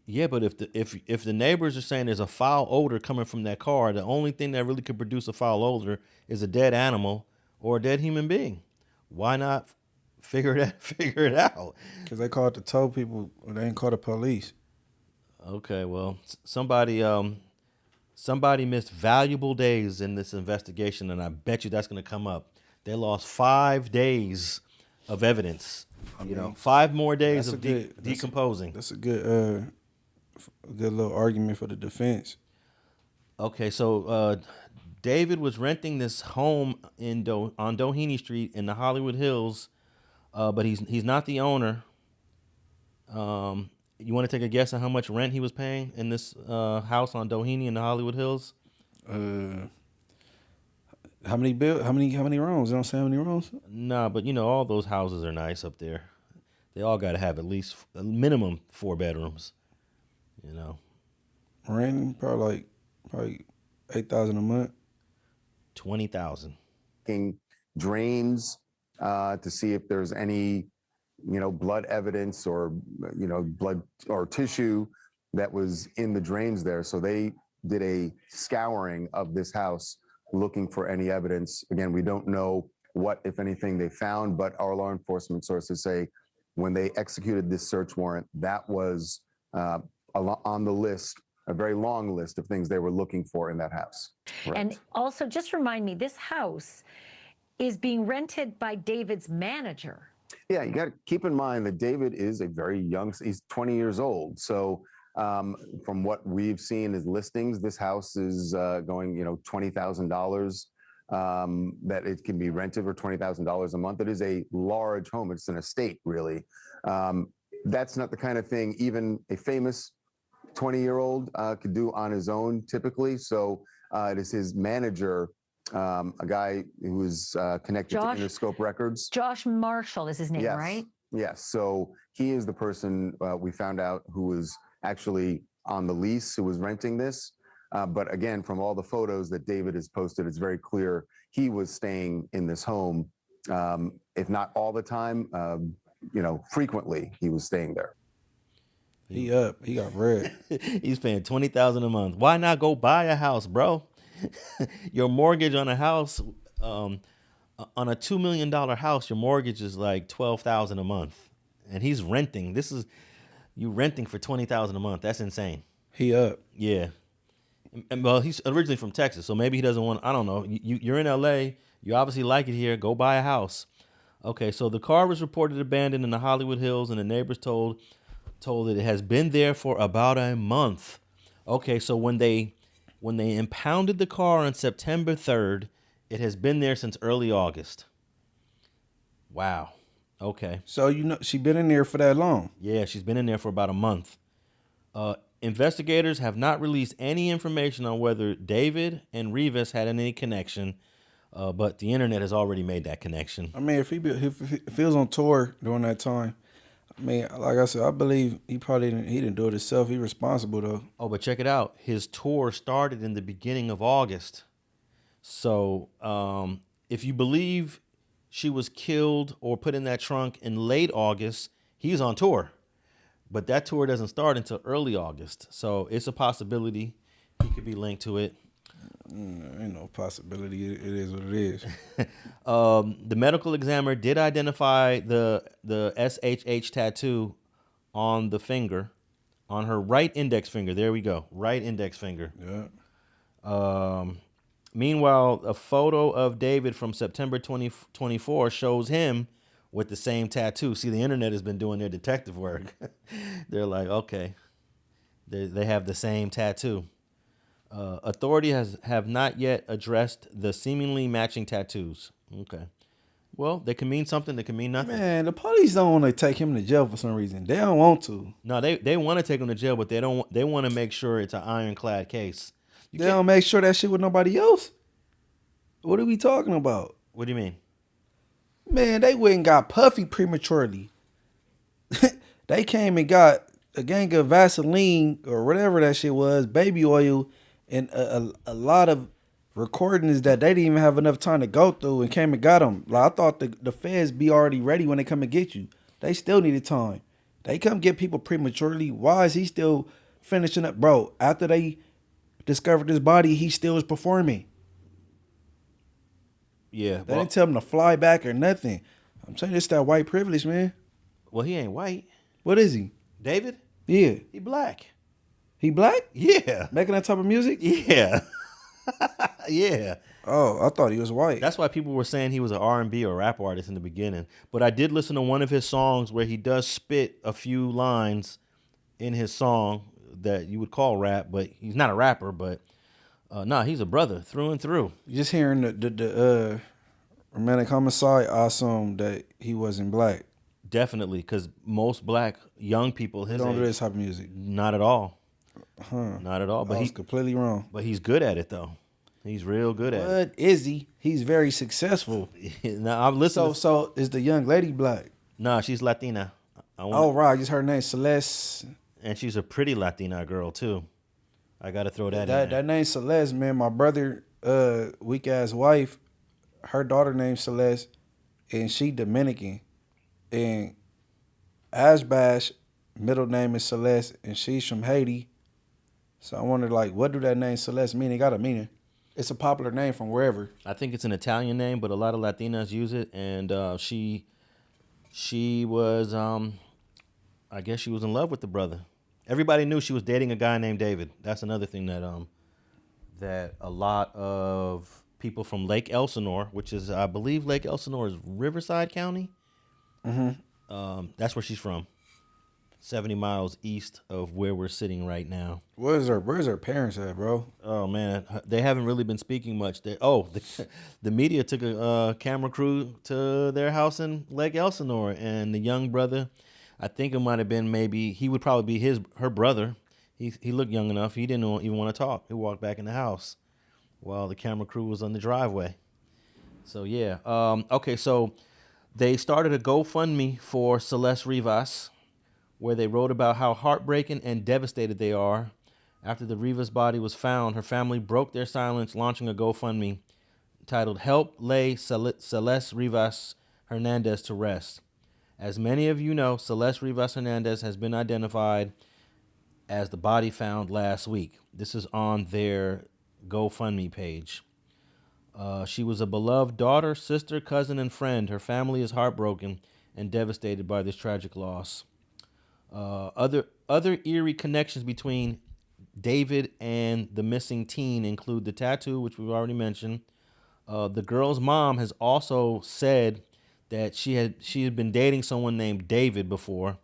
Yeah, but if the neighbors are saying there's a foul odor coming from that car, the only thing that really could produce a foul odor is a dead animal or a dead human being. Why not figure it out? Because they called the tow people, they ain't called the police. Okay, well, somebody missed valuable days in this investigation, and I bet you that's going to come up. They lost 5 days of evidence. 5 more days of decomposing. That's a good little argument for the defense. Okay, so David was renting this home on Doheny Street in the Hollywood Hills, but he's not the owner. You want to take a guess on how much rent he was paying in this house on Doheny in the Hollywood Hills? How many rooms? You don't say how many rooms? Nah, but all those houses are nice up there. They all got to have at least a minimum 4 bedrooms. Rent probably $8,000 a month. 20,000. Drains to see if there's any, blood evidence or, blood or tissue that was in the drains there. So they did a scouring of this house looking for any evidence. Again, we don't know what, if anything, they found, but our law enforcement sources say when they executed this search warrant, that was on the list, a very long list of things they were looking for in that house. Correct. And also, just remind me, this house is being rented by David's manager. Yeah, you got to keep in mind that David is a very young, he's 20 years old. So from what we've seen as listings, this house is going, $20,000 that it can be rented for $20,000 a month. It is a large home. It's an estate, really. That's not the kind of thing even a famous 20-year-old could do on his own typically. So it is his manager, a guy who is connected to Interscope Records. Josh Marshall is his name, yes. right? Yes. So he is the person we found out who was actually on the lease, who was renting this. But again, from all the photos that David has posted, it's very clear he was staying in this home, if not all the time, frequently he was staying there. He got bread. He's paying $20,000 a month. Why not go buy a house, bro? Your mortgage on a house, on a $2 million house, your mortgage is like $12,000 a month, and he's renting. You renting for $20,000 a month. That's insane. He up. Yeah. And, well, he's originally from Texas, so maybe he doesn't want. I don't know. You're in LA. You obviously like it here. Go buy a house. Okay, so the car was reported abandoned in the Hollywood Hills, and the neighbors told that it has been there for about a month. Okay, so when they impounded the car on September 3rd, it has been there since early August. Wow. Okay. So she been in there for that long? Yeah, she's been in there for about a month. Investigators have not released any information on whether David and Rivas had any connection, but the internet has already made that connection. I mean, if he was on tour during that time, I mean, like I said, I believe he didn't do it himself. He responsible though. Oh, but check it out. His tour started in the beginning of August. So if you believe she was killed or put in that trunk in late August, he's on tour. But that tour doesn't start until early August. So it's a possibility he could be linked to it. Ain't no possibility. It is what it is. The medical examiner did identify the SHH tattoo on the finger, on her right index finger. There we go. Right index finger. Yeah. Meanwhile, a photo of David from September 2024 shows him with the same tattoo. See, the internet has been doing their detective work. They're like, okay, they have the same tattoo. Authorities have not yet addressed the seemingly matching tattoos. Okay. Well, they can mean something. They can mean nothing. Man, the police don't want to take him to jail for some reason. They don't want to. No, they want to take him to jail, but they don't. They want to make sure it's an ironclad case. They don't make sure that shit with nobody else. What are we talking about? What do you mean? Man, they went and got Puffy prematurely. They came and got a gang of Vaseline or whatever that shit was, baby oil, and a lot of recordings that they didn't even have enough time to go through, and came and got them. Like, I thought the feds be already ready when they come and get you. They still needed time. They come get people prematurely. Why is he still finishing up? Bro, after they discovered his body, he still was performing. Yeah. They didn't tell him to fly back or nothing. I'm saying it's that white privilege, man. Well, he ain't white. What is he? David? Yeah. He black. He black? Yeah. Making that type of music? Yeah. Yeah. Oh, I thought he was white. That's why people were saying he was an R&B or rap artist in the beginning. But I did listen to one of his songs where he does spit a few lines in his song that you would call rap, but he's not a rapper. But Nah, he's a brother through and through. Just hearing the romantic homicide, I assume that he wasn't black. Definitely, because most black young people his Don't age, do this type of music. not at all. Huh. Not at all. I was completely wrong. But he's good at it though. He's real good at it. What is he? He's very successful. Now I'm listening. So is the young lady black? Nah, she's Latina. Oh, right. I just heard her name Celeste. And she's a pretty Latina girl too. I gotta throw that in. That name Celeste, man. My brother, weak ass wife, her daughter named Celeste, and she Dominican, and Ashbash middle name is Celeste, and she's from Haiti. So I wondered, like, what do that name Celeste mean? It got a meaning. It's a popular name from wherever. I think it's an Italian name, but a lot of Latinas use it. And she was, I guess she was in love with the brother. Everybody knew she was dating a guy named David. That's another thing that a lot of people from Lake Elsinore, which is, I believe, Lake Elsinore is Riverside County. Mm-hmm. That's where she's from. 70 miles east of where we're sitting right now. Where's her parents at, bro? Oh man, they haven't really been speaking much. The media took a camera crew to their house in Lake Elsinore, and the young brother, I think it might have been he would probably be her brother. He looked young enough. He didn't even want to talk. He walked back in the house while the camera crew was on the driveway. So yeah, okay. So they started a GoFundMe for Celeste Rivas, where they wrote about how heartbreaking and devastated they are. After the Rivas body was found, her family broke their silence, launching a GoFundMe titled Help Lay Celeste Rivas Hernandez to Rest. As many of you know, Celeste Rivas Hernandez has been identified as the body found last week. This is on their GoFundMe page. She was a beloved daughter, sister, cousin, and friend. Her family is heartbroken and devastated by this tragic loss. Other eerie connections between David and the missing teen include the tattoo, which we've already mentioned. The girl's mom has also said that she had been dating someone named David before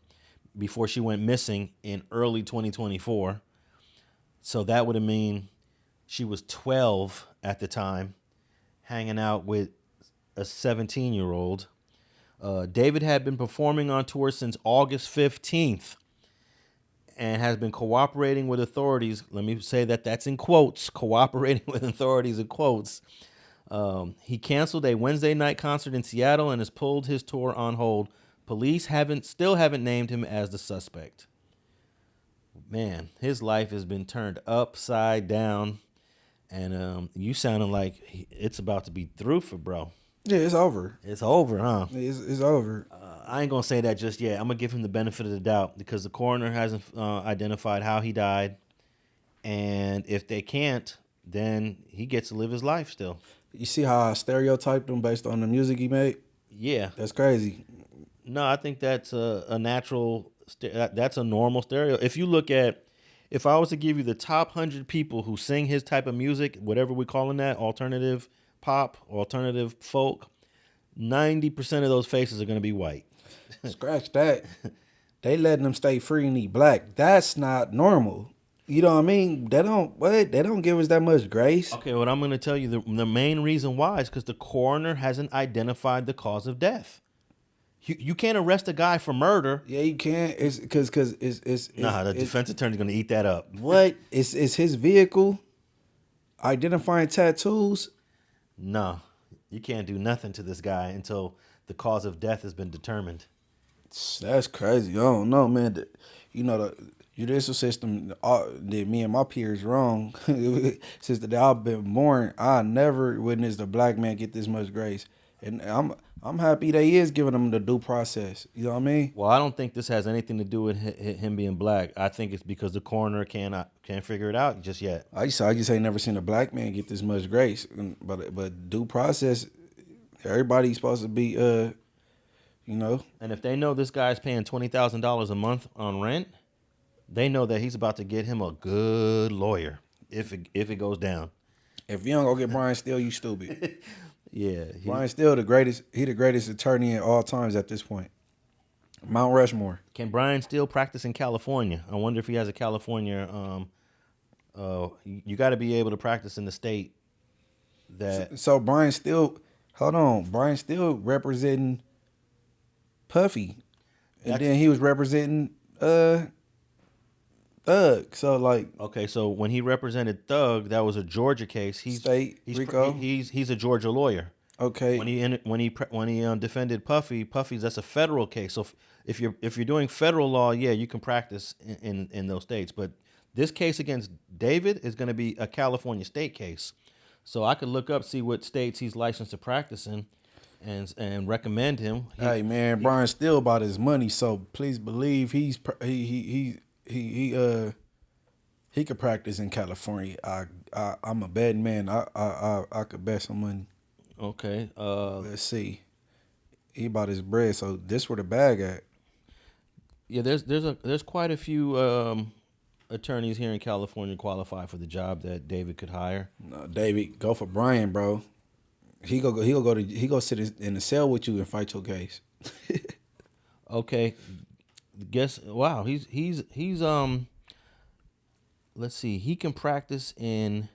she went missing in early 2024. So that would mean she was 12 at the time, hanging out with a 17-year-old. David had been performing on tour since August 15th and has been cooperating with authorities. Let me say that's in quotes, cooperating with authorities in quotes. He canceled a Wednesday night concert in Seattle and has pulled his tour on hold. Police still haven't named him as the suspect. Man, his life has been turned upside down, and you sounding like it's about to be through for bro. Yeah, it's over. It's over, huh? It's over. I ain't gonna say that just yet. I'm gonna give him the benefit of the doubt because the coroner hasn't identified how he died, and if they can't, then he gets to live his life still. You see how I stereotyped him based on the music he made? Yeah, That's crazy. no, I think that's a natural. That's a normal stereo. If I was to give you the top 100 people who sing his type of music, whatever we're calling that, alternative pop, alternative folk, 90% of those faces are going to be white. Scratch that. They letting them stay free and eat black. That's not normal. You know what I mean? They don't give us that much grace. Okay, what I'm going to tell you, the main reason why is because the coroner hasn't identified the cause of death. You can't arrest a guy for murder. Yeah, you can't. It's because The defense attorney's going to eat that up. What is his vehicle identifying tattoos? No, you can't do nothing to this guy until the cause of death has been determined. That's crazy. I don't know, man. The judicial system did me and my peers wrong. Since the day I've been born, I never witnessed a black man get this much grace. And I'm happy they is giving him the due process. You know what I mean? Well, I don't think this has anything to do with him being black. I think it's because the coroner can't figure it out just yet. I just ain't never seen a black man get this much grace. But due process, everybody's supposed to be, And if they know this guy's paying $20,000 a month on rent, they know that he's about to get him a good lawyer if it goes down. If you don't go get Brian Steele, you stupid. Yeah, Brian Steele, the greatest attorney in all times at this point. Mount Rushmore. Can Brian Steele practice in California? I wonder if he has a California You got to be able to practice in the state that. So Brian Steele, hold on, Brian Steele representing Puffy, and then he was representing Thug. So like, Okay, so when he represented Thug, that was a Georgia case. He's Rico. He's a Georgia lawyer. Okay. When he defended Puffy's that's a federal case. So if you're doing federal law, yeah, you can practice in those states. But this case against David is going to be a California state case. So I could look up, see what states he's licensed to practice in, and recommend him. Hey man, Brian Steele about his money, so please believe he could practice in California. I'm a betting man. I could bet some money. Okay. Let's see. He bought his bread, so this where the bag at. Yeah, there's quite a few attorneys here in California qualified for the job that David could hire. No, David, go for Brian, bro. He go sit in the cell with you and fight your case. Okay. Wow, he's let's see. He can practice in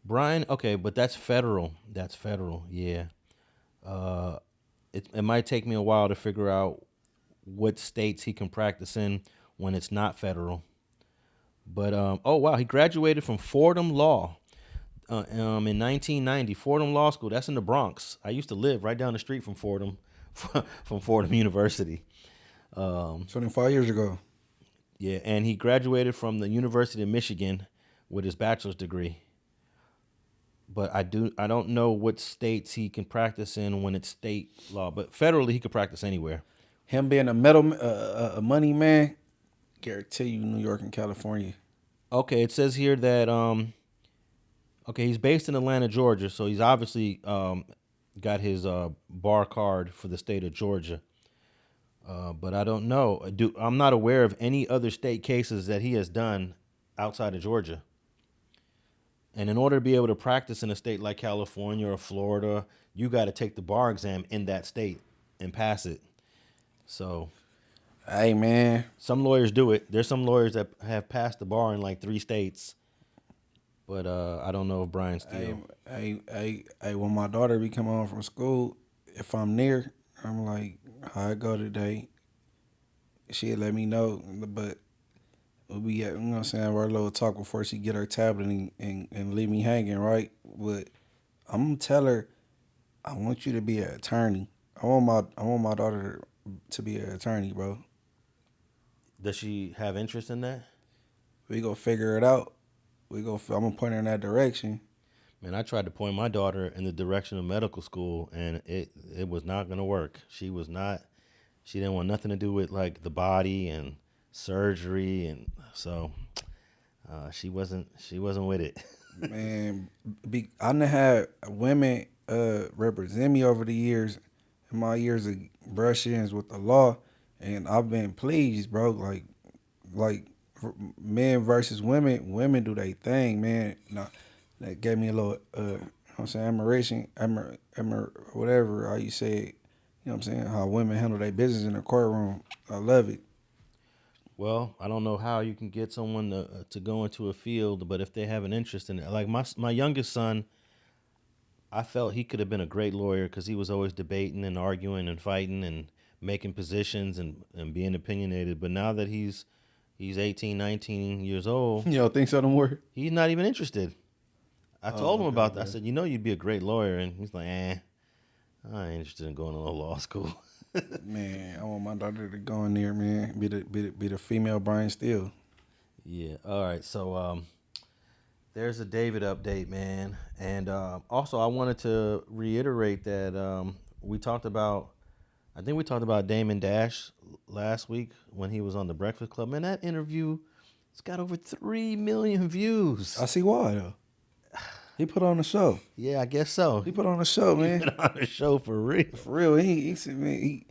Brian. Okay, but that's federal. That's federal. Yeah. It might take me a while to figure out what states he can practice in when it's not federal. But oh wow, he graduated from Fordham Law in 1990. Fordham Law School. That's in the Bronx. I used to live right down the street from Fordham, from Fordham University. 25 years ago. Yeah, and he graduated from the University of Michigan with his bachelor's degree. But I don't know what states he can practice in when it's state law. But federally, he could practice anywhere. Him being a money man, guarantee you New York and California. Okay, it says here that he's based in Atlanta, Georgia, so he's obviously got his bar card for the state of Georgia. But I don't know. I'm not aware of any other state cases that he has done outside of Georgia. And in order to be able to practice in a state like California or Florida, you got to take the bar exam in that state and pass it. So, hey man, some lawyers do it. There's some lawyers that have passed the bar in like 3 states. But I don't know if Brian Steele. Hey, when my daughter be coming home from school, if I'm near, I'm like, how I go today? She'll let me know, but we'll be at, you know what I'm saying, our little talk before she get her tablet and leave me hanging, right? But I'm gonna tell her, I want you to be an attorney. I want my daughter to be an attorney, bro. Does she have interest in that? We gonna figure it out. I'm gonna point her in that direction. Man, I tried to point my daughter in the direction of medical school, and it was not gonna work. She didn't want nothing to do with like the body and surgery, and so she wasn't with it. Man, I done had women represent me over the years, in my years of brush-ins with the law, and I've been pleased, bro. Like men versus women. Women do their thing, man. No, that gave me a little, you know what I'm saying, admiration, whatever how you say it. You know what I'm saying? How women handle their business in the courtroom. I love it. Well, I don't know how you can get someone to go into a field, but if they have an interest in it, like my youngest son, I felt he could have been a great lawyer because he was always debating and arguing and fighting and making positions and being opinionated. But now that he's 18, 19 years old, You don't think so no more? he's not even interested. I told him about that. I said, you'd be a great lawyer. And he's like, I ain't interested in going to no law school. Man, I want my daughter to go in there, man. Be the female Brian Steele. Yeah. All right. So there's a David update, man. And also I wanted to reiterate that we talked about Damon Dash last week when he was on the Breakfast Club. Man, that interview, it's got over 3 million views. I see why though. He put on a show. Yeah, I guess so. He put on a show, man. He put on a show for real. For real. He said, man,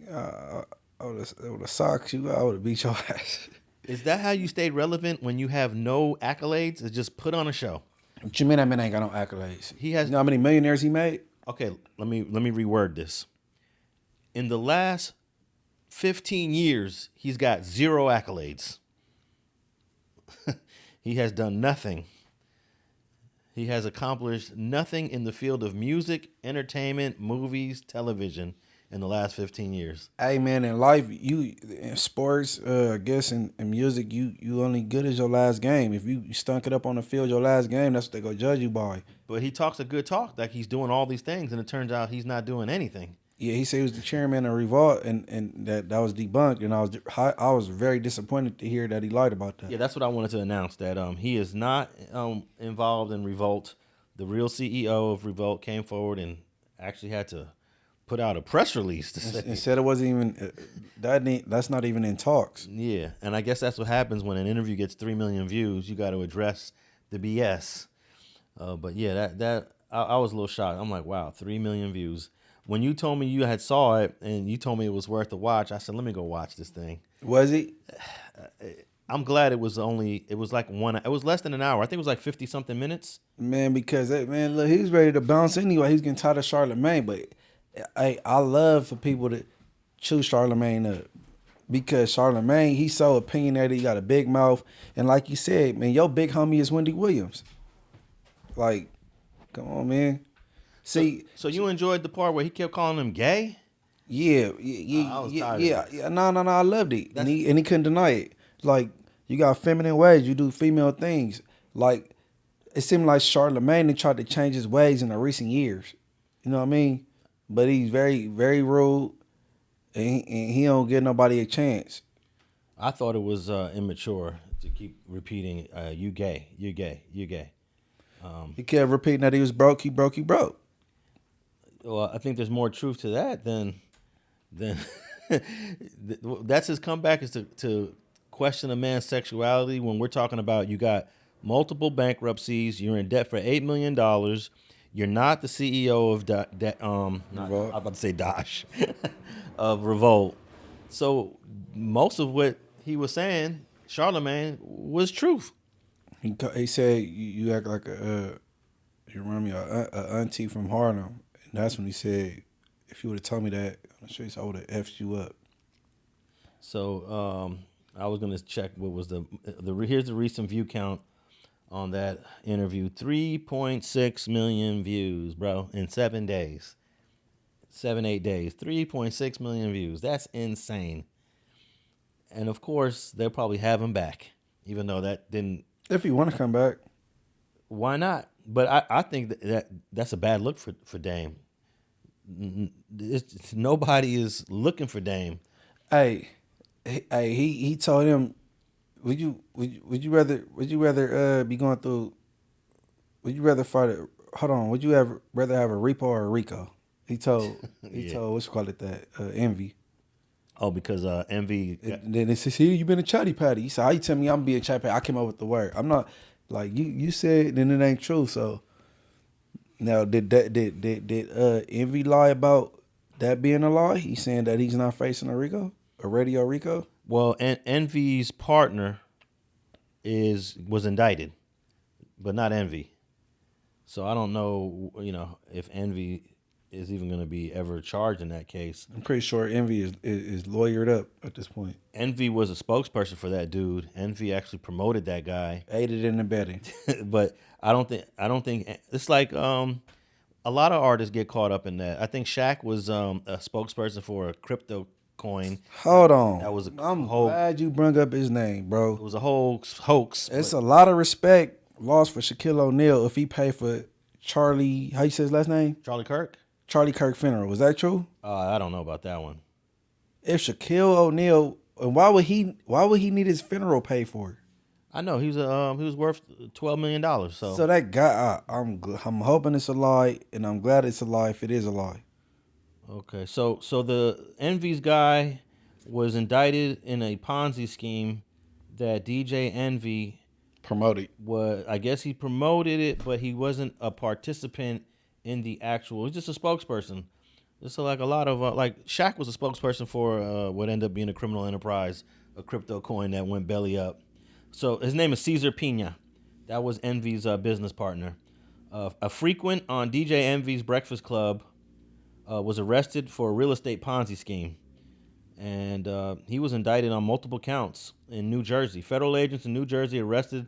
I would have socked you. I would have beat your ass. Is that how you stay relevant when you have no accolades? Is just put on a show? What you mean that man ain't got no accolades? He has. You know how many millionaires he made? Okay, let me reword this. In the last 15 years, he's got 0 accolades. he has done nothing. He has accomplished nothing in the field of music, entertainment, movies, television in the last 15 years. Hey man, in life, you in sports, I guess in music, you only good as your last game. If you stunk it up on the field your last game, that's what they go judge you by. But he talks a good talk, like he's doing all these things, and it turns out he's not doing anything. Yeah, he said he was the chairman of Revolt, and that was debunked, and I was very disappointed to hear that he lied about that. Yeah, that's what I wanted to announce, that he is not involved in Revolt. The real CEO of Revolt came forward and actually had to put out a press release to say. And said it wasn't even that's not even in talks. Yeah, and I guess that's what happens when an interview gets 3 million views. You got to address the BS. But yeah, I was a little shocked. I'm like, wow, 3 million views. When you told me you had saw it and you told me it was worth a watch, I said, let me go watch this thing. Was he? I'm glad it was like it was less than an hour. I think it was like 50 something minutes. Man, because man, look, he was ready to bounce anyway. He's getting tired of Charlemagne, but I love for people to choose Charlemagne up, because Charlemagne, he's so opinionated. He got a big mouth, and like you said, man, your big homie is Wendy Williams. Like, come on, man. See, so you enjoyed the part where he kept calling him gay? Yeah. No, I loved it, and he couldn't deny it. Like, you got feminine ways, you do female things. Like, it seemed like Charlemagne tried to change his ways in the recent years. You know what I mean? But he's very, very rude, and he don't give nobody a chance. I thought it was immature to keep repeating, you gay, you gay, you gay. He kept repeating that he was broke, he broke, he broke. Well, I think there's more truth to that than that's his comeback, is to question a man's sexuality when we're talking about you got multiple bankruptcies, you're in debt for $8 million, you're not the CEO of I'm about to say Dash of Revolt. So most of what he was saying, Charlemagne, was truth. He said you act like you remind me of a auntie from Harlem. That's when he said, if you would have told me that, I'm sure I would have effed you up. So I was gonna check what was here's the recent view count on that interview. 3.6 million views, bro, in 7 days. 7-8 days. 3.6 million views. That's insane. And of course, they'll probably have him back, even though that didn't. If he want to come back, why not? But I think that's a bad look for Dame. Nobody is looking for Dame. Hey, he told him, would you rather be going through? Would you rather fight it? Hold on. Would you rather have a repo or a Rico? He told what you call it, that Envy. Oh, because Envy. Then it says, here you been a chatty patty. He said, how you tell me I'm being chatty patty? I came up with the word. I'm not, like, you said, then it ain't true. So now did Envy lie about that being a lie? He's saying that he's not facing a Rico, a radio Rico. Well, Envy's partner was indicted, but not Envy. So I don't know, if Envy is even going to be ever charged in that case. I'm pretty sure Envy is lawyered up at this point. Envy was a spokesperson for that dude. Envy actually promoted that guy. Aided and abetting. But I don't think it's like a lot of artists get caught up in that. I think Shaq was a spokesperson for a crypto coin. Hold on. That was I'm glad you brought up his name, bro. It was a whole hoax. It's a lot of respect lost for Shaquille O'Neal if he paid for Charlie, how you say his last name? Charlie Kirk funeral. Was that true? I don't know about that one. If Shaquille O'Neal, why would he need his funeral paid for? I know he was worth $12 million. So that guy, I'm hoping it's a lie, and I'm glad it's a lie if it is a lie. Okay, so the Envy's guy was indicted in a Ponzi scheme that DJ Envy promoted. I guess he promoted it, but he wasn't a participant in the actual. He's just a spokesperson. Just like a lot of like Shaq was a spokesperson for what ended up being a criminal enterprise, a crypto coin that went belly up. So his name is Cesar Pina. That was Envy's business partner. A frequent on DJ Envy's Breakfast Club was arrested for a real estate Ponzi scheme. And he was indicted on multiple counts in New Jersey. Federal agents in New Jersey arrested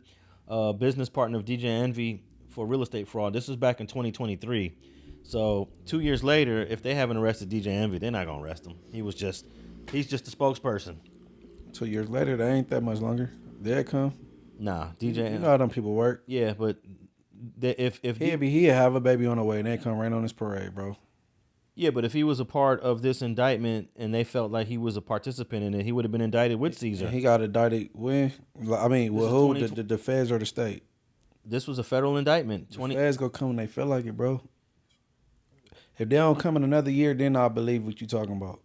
business partner of DJ Envy for real estate fraud. This was back in 2023. So 2 years later, if they haven't arrested DJ Envy, they're not gonna arrest him. He's just a spokesperson. 2 years later, that ain't that much longer. There it come. Nah, DJ. You know how them people work. Yeah, but if He'd have a baby on the way and they come right on his parade, bro. Yeah, but if he was a part of this indictment and they felt like he was a participant in it, he would have been indicted with Cesar. And he got indicted when? I mean, with who? The feds or the state? This was a federal indictment. The feds go come when they feel like it, bro. If they don't come in another year, then I believe what you talking about.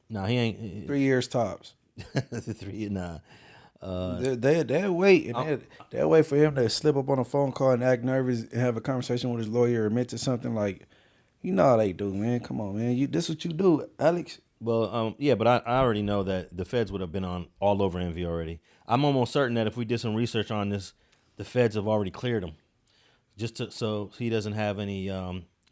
Nah, he ain't. 3 years tops. 3, nah. They'll wait, and they'll wait for him to slip up on a phone call and act nervous and have a conversation with his lawyer or admit to something like, you know how they do, man. Come on, man. This what you do, Alex. Well, yeah, but I already know that the feds would have been on all over Envy already. I'm almost certain that if we did some research on this, the feds have already cleared him, so he doesn't have any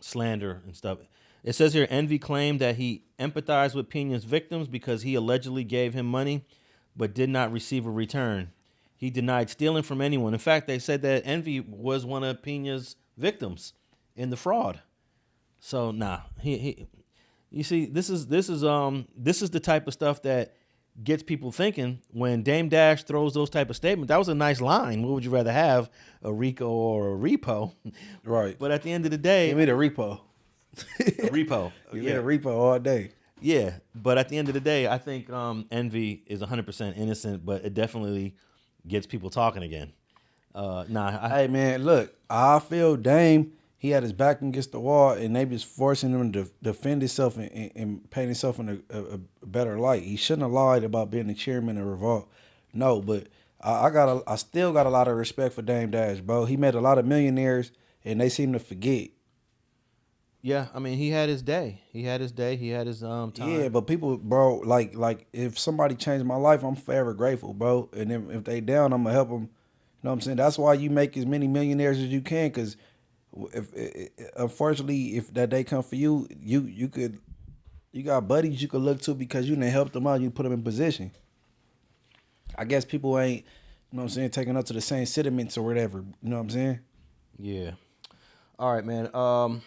slander and stuff. It says here, Envy claimed that he empathized with Pina's victims because he allegedly gave him money, but did not receive a return. He denied stealing from anyone. In fact, they said that Envy was one of Pina's victims in the fraud. So nah, you see, this is the type of stuff that gets people thinking. When Dame Dash throws those type of statements, that was a nice line. What would you rather have, a RICO or a repo? Right. But at the end of the day, give me the repo. A repo. Give me the repo all day. Yeah, but at the end of the day, I think Envy is 100% innocent, but it definitely gets people talking again. Hey man, look, I feel Dame. He had his back against the wall, and they was forcing him to defend himself and paint himself in a better light. He shouldn't have lied about being the chairman of Revolt. No, but I still got a lot of respect for Dame Dash, bro. He made a lot of millionaires, and they seem to forget. Yeah, I mean, he had his day. He had his time. Yeah, but people, bro, like if somebody changed my life, I'm forever grateful, bro. And then if they down, I'm gonna help them. You know what I'm saying? That's why you make as many millionaires as you can, because if unfortunately, if that day come for you, you got buddies you could look to because you done helped them out. You put them in position. I guess people ain't, you know what I'm saying, taking up to the same sentiments or whatever. You know what I'm saying? Yeah. All right, man.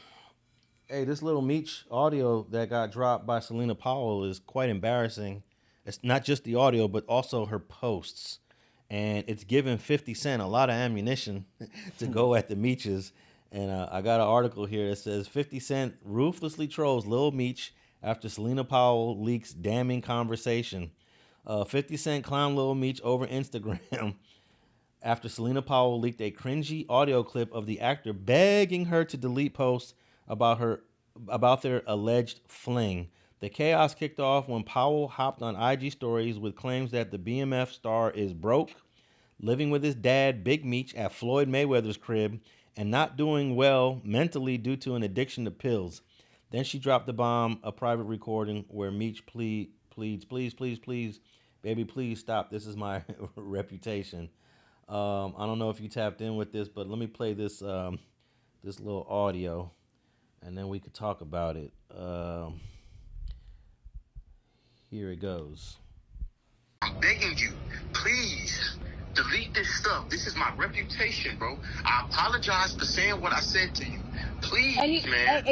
Hey, this Lil Meech audio that got dropped by Celina Powell is quite embarrassing. It's not just the audio, but also her posts. And it's giving 50 Cent a lot of ammunition to go at the Meeches. And I got an article here that says 50 Cent ruthlessly trolls Lil Meech after Celina Powell leaks damning conversation. 50 Cent clowned Lil Meech over Instagram after Celina Powell leaked a cringy audio clip of the actor begging her to delete posts about their alleged fling. The chaos kicked off when Powell hopped on IG stories with claims that the BMF star is broke, living with his dad, Big Meech, at Floyd Mayweather's crib, and not doing well mentally due to an addiction to pills. Then she dropped the bomb, a private recording where Meech pleads, please, baby, please stop. This is my reputation. I don't know if you tapped in with this, but let me play this this little audio, and then we could talk about it. Here it goes. I'm begging you, please delete this stuff. This is my reputation, bro. I apologize for saying what I said to you. Please, man.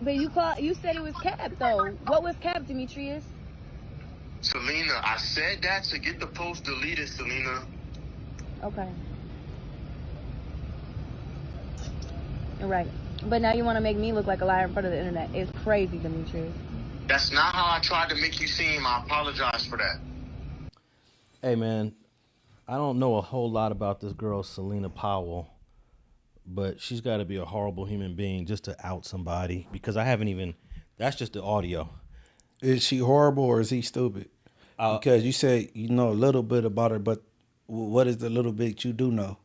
But you said it was cap though. What was cap, Demetrius? Celina, I said that to get the post deleted, Celina. Okay. All right. But now you want to make me look like a liar in front of the internet. It's crazy, Demetrius. That's not how I tried to make you seem. I apologize for that. Hey, man, I don't know a whole lot about this girl, Celina Powell, but she's got to be a horrible human being just to out somebody, because I haven't even, that's just the audio. Is she horrible or is he stupid? Because you said you know a little bit about her, but what is the little bit you do know?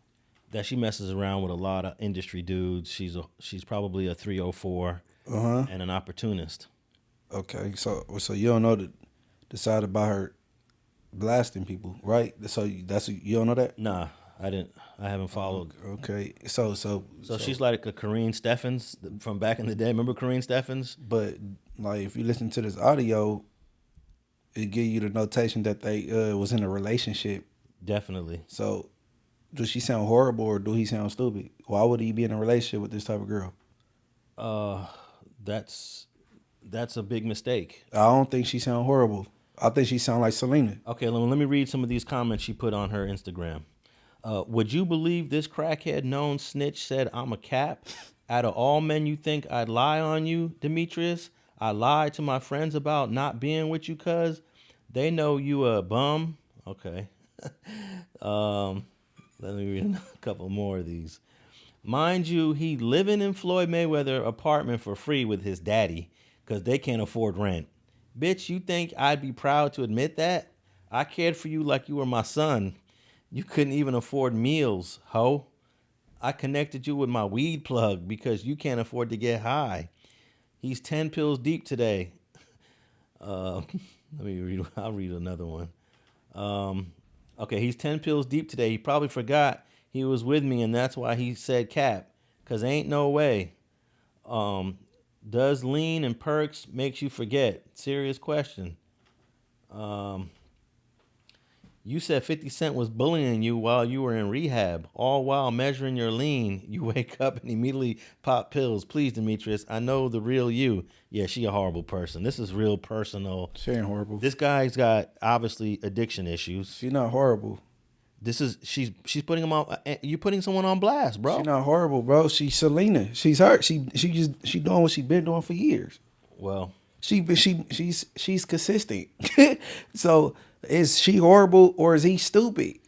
That she messes around with a lot of industry dudes. She's probably a 304 and an opportunist. Okay, so you don't know the side about her blasting people, right? So you don't know that? Nah, I haven't followed. Okay, so she's like a Corrine Steffens from back in the day. Remember Corrine Steffens? But like, if you listen to this audio, it give you the notation that they was in a relationship. Definitely. So does she sound horrible or do he sound stupid? Why would he be in a relationship with this type of girl? That's a big mistake. I don't think she sound horrible. I think she sound like Celina. Okay, let me read some of these comments she put on her Instagram. Would you believe this crackhead known snitch said I'm a cap? Out of all men you think I'd lie on you, Demetrius, I lied to my friends about not being with you cuz they know you a bum. Okay. Let me read a couple more of these. Mind you, he living in Floyd Mayweather apartment for free with his daddy because they can't afford rent. Bitch, you think I'd be proud to admit that? I cared for you like you were my son. You couldn't even afford meals, ho. I connected you with my weed plug because you can't afford to get high. He's 10 pills deep today. Let me read. I'll read another one. Okay, he's 10 pills deep today. He probably forgot he was with me, and that's why he said cap, because ain't no way. Does lean and perks makes you forget? Serious question. You said 50 Cent was bullying you while you were in rehab, all while measuring your lean. You wake up and immediately pop pills. Please, Demetrius, I know the real you. Yeah, she a horrible person. This is real personal. She ain't horrible. This guy's got obviously addiction issues. She not horrible. This is she's putting him on. You putting someone on blast, bro. She not horrible, bro. She's Celina. She's her. She doing what she been doing for years. Well, she's consistent. So is she horrible or is he stupid?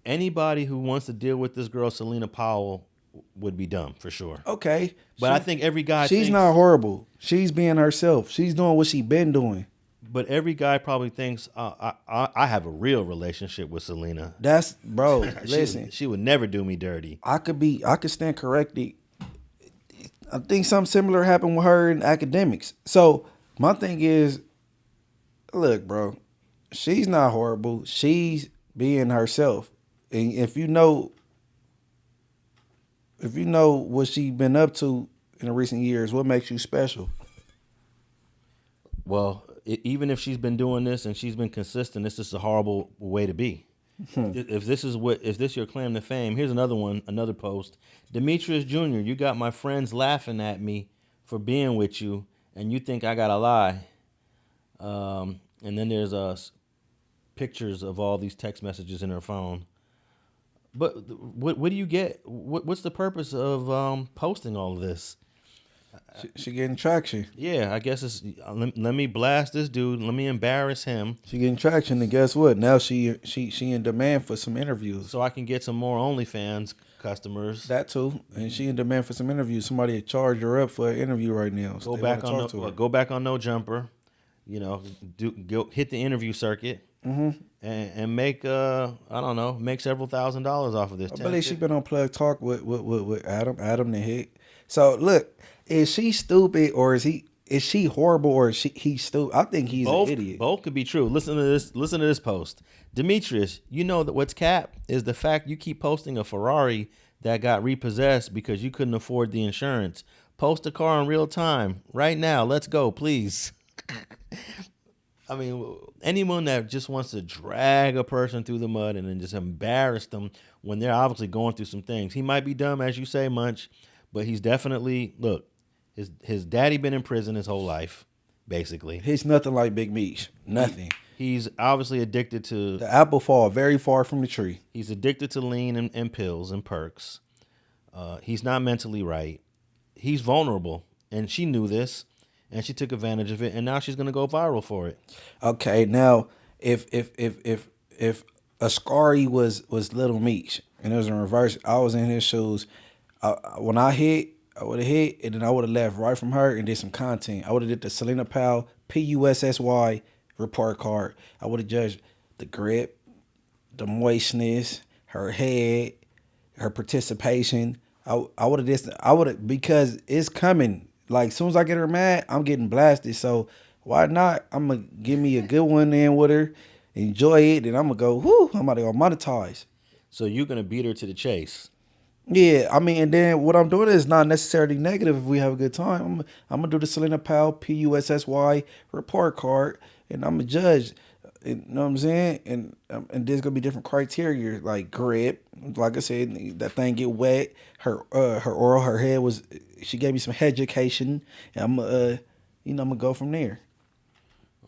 Anybody who wants to deal with this girl, Celina Powell, would be dumb for sure. Okay, but I think every guy. She's not horrible. She's being herself. She's doing what she been doing. But every guy probably thinks I have a real relationship with Celina. That's bro. Listen, she would never do me dirty. I could stand corrected. I think something similar happened with her in academics. So my thing is, look, bro, she's not horrible. She's being herself. And if you know what she's been up to in the recent years, what makes you special? Well, even if she's been doing this and she's been consistent, this is a horrible way to be. If this your claim to fame, here's another one, another post. Demetrius Jr., you got my friends laughing at me for being with you, and you think I gotta lie. And then there's pictures of all these text messages in her phone. But what do you get? What's the purpose of posting all of this? She getting traction. Yeah, I guess it's let me blast this dude. Let me embarrass him. She getting traction, and guess what? Now she in demand for some interviews, so I can get some more OnlyFans customers. That too, and she in demand for some interviews. Somebody had charged her up for an interview right now. So go back on No Jumper. You know, hit the interview circuit. Mm-hmm. And make make several $1,000s off of this. I believe she been on Plug Talk with Adam the hit. So look, is she stupid or is she horrible or is he stupid? I think he's an idiot. Both could be true. Listen to this post. Demetrius, you know that what's cap is the fact you keep posting a Ferrari that got repossessed because you couldn't afford the insurance. Post a car in real time right now. Let's go, please. I mean, anyone that just wants to drag a person through the mud and then just embarrass them when they're obviously going through some things. He might be dumb, as you say, Munch, but he's definitely, look, his daddy been in prison his whole life, basically. He's nothing like Big Meech. Nothing. He's obviously addicted to... The apple fall very far from the tree. He's addicted to lean and pills and perks. He's not mentally right. He's vulnerable, and she knew this. And she took advantage of it, and now she's gonna go viral for it. Okay, now if Ascari was Lil Meech and it was in reverse, I was in his shoes. When I would have hit, and then I would have left right from her and did some content. I would have did the Celina Powell PUSSY report card. I would have judged the grip, the moistness, her head, her participation. I would have because it's coming. Like, as soon as I get her mad, I'm getting blasted. So, why not? I'm going to give me a good one in with her, enjoy it, and I'm going to go, whoo, I'm about to go monetize. So, you're going to beat her to the chase? Yeah, I mean, and then what I'm doing is not necessarily negative if we have a good time. I'm going to do the Celina Powell PUSSY report card, and I'm going to judge You know what I'm saying? And there's gonna be different criteria like grip. Like I said, that thing get wet. Her oral, her head was. She gave me some head education, and I'm I'm gonna go from there.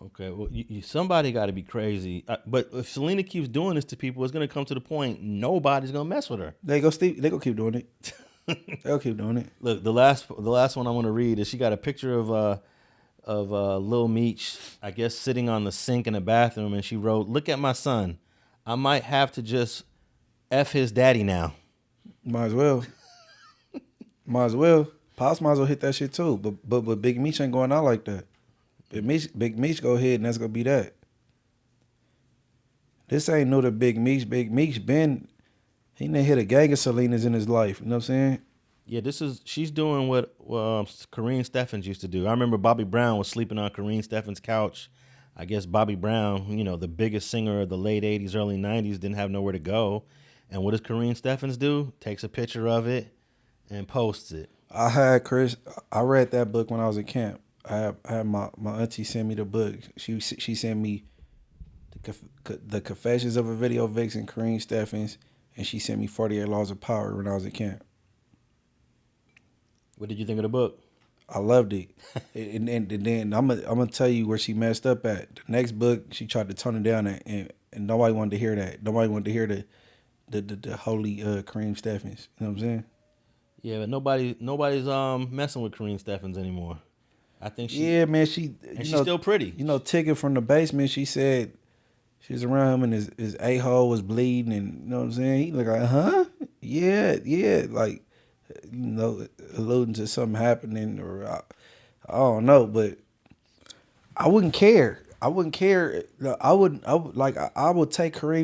Okay, well, somebody got to be crazy. But if Celina keeps doing this to people, it's gonna come to the point nobody's gonna mess with her. They go keep doing it. They'll keep doing it. Look, the last one I want to read is she got a picture of Lil Meech, I guess, sitting on the sink in the bathroom, and she wrote, "Look at my son. I might have to just F his daddy now." Might as well. Might as well. Pops might as well hit that shit too. But Big Meech ain't going out like that. Big Meech go ahead and that's gonna be that. This ain't new to Big Meech. Big Meech been, he done hit a gang of Celinas in his life. You know what I'm saying? Yeah, she's doing what Kareen Steffens used to do. I remember Bobby Brown was sleeping on Kareen Steffens' couch. I guess Bobby Brown, the biggest singer of the late 80s, early 90s, didn't have nowhere to go. And what does Kareen Steffens do? Takes a picture of it and posts it. I read that book when I was in camp. I had my auntie send me the book. She sent me the Confessions of a Video Vixen, Kareen Steffens, and she sent me 48 Laws of Power when I was in camp. What did you think of the book? I loved it. and then I'm gonna tell you where she messed up at. The next book, she tried to tone it down, and nobody wanted to hear that. Nobody wanted to hear the holy Kareen Steffens. You know what I'm saying? Yeah, but nobody's messing with Kareen Steffens anymore. I think yeah, man, she's still pretty. Tigger from the basement, she said she was around him and his a-hole was bleeding, and you know what I'm saying? He looked like, huh? Yeah, like, alluding to something happening, or I don't know, but I wouldn't care. I would take Kareem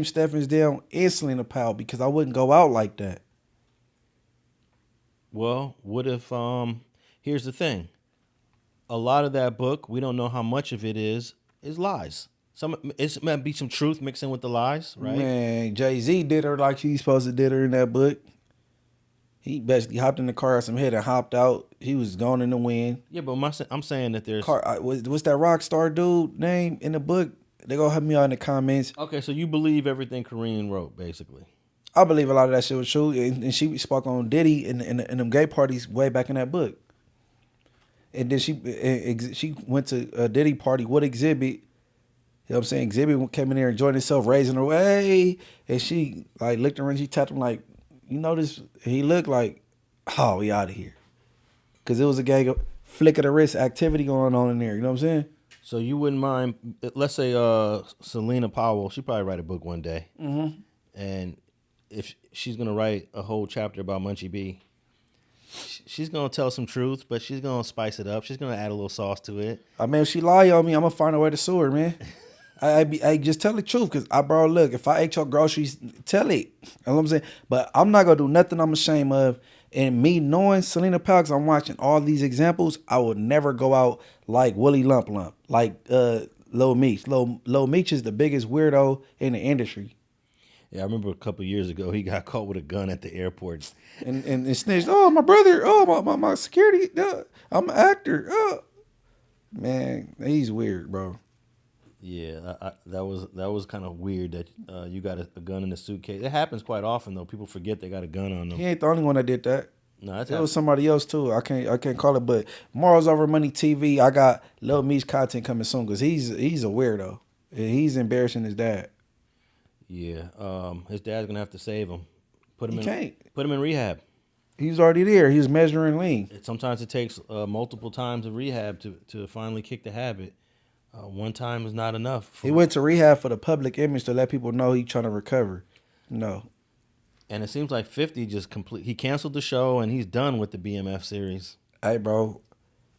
Steffens down and Celina Powell because I wouldn't go out like that. Well, what if here's the thing. A lot of that book, we don't know how much of it is lies. It might be some truth mixed in with the lies, right? Man, Jay-Z did her like he's supposed to did her in that book. He basically hopped in the car, some head and hopped out. He was gone in the wind. Yeah, but I'm saying that there's... What's that rock star dude name in the book? They gonna help me out in the comments. Okay, so you believe everything Kareen wrote, basically. I believe a lot of that shit was true. And she spoke on Diddy and them gay parties way back in that book. And then she went to a Diddy party with Exhibit. You know what I'm saying? Exhibit came in there and joined himself, raising her way. And she like looked around, she tapped him like, you know this? He looked like, oh, we out of here. Because it was a gang of flick of the wrist activity going on in there. You know what I'm saying? So you wouldn't mind, let's say Celina Powell, she'd probably write a book one day. Mm-hmm. And if she's going to write a whole chapter about Munchie B, she's going to tell some truth, but she's going to spice it up. She's going to add a little sauce to it. I mean, if she lie on me, I'm going to find a way to sue her, man. I just tell the truth, because look, if I ate your groceries, tell it. You know what I'm saying? But I'm not going to do nothing I'm ashamed of. And me knowing Celina Powell, because I'm watching all these examples, I would never go out like Willie Lump Lump, like Lil Meech. Lil Meech is the biggest weirdo in the industry. Yeah, I remember a couple of years ago, he got caught with a gun at the airport. And snitched, oh, my brother, oh, my security, I'm an actor. Oh. Man, he's weird, bro. Yeah, that was kind of weird that you got a gun in the suitcase. It happens quite often, though. People forget they got a gun on them. He ain't the only one that did that. No, there was somebody else, too. I can't call it, but Morals Over Money TV, I got Lil Meech content coming soon, because he's a weirdo. And he's embarrassing his dad. Yeah, his dad's going to have to save him. Put him in rehab. He's already there. He's measuring lean. Sometimes it takes multiple times of rehab to finally kick the habit. One time is not enough. He went to rehab for the public image to let people know he's trying to recover. No. And it seems like 50 he canceled the show and he's done with the BMF series. Hey, bro,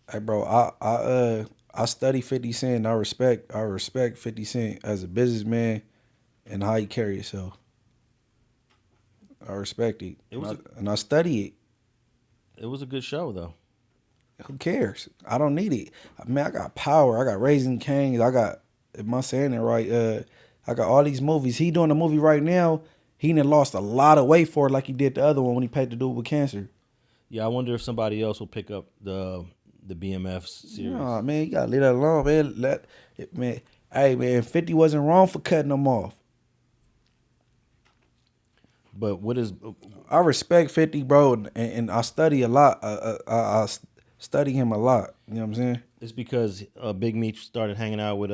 I study 50 Cent and I respect 50 Cent as a businessman and how he carry himself. I respect it. And I study it. It was a good show, though. Who cares? I don't need it. I mean, I got Power. I got Raising Cane's. I got, am I saying it right? I got all these movies. He doing a movie right now. He done lost a lot of weight for it like he did the other one when he paid the dude with cancer. Yeah, I wonder if somebody else will pick up the BMF series. Nah, man, you gotta leave that alone, man. Hey, man, 50 wasn't wrong for cutting them off. But what is? I respect 50, bro, and I study a lot. I study him a lot. You know what I'm saying? It's because Big Meech started hanging out with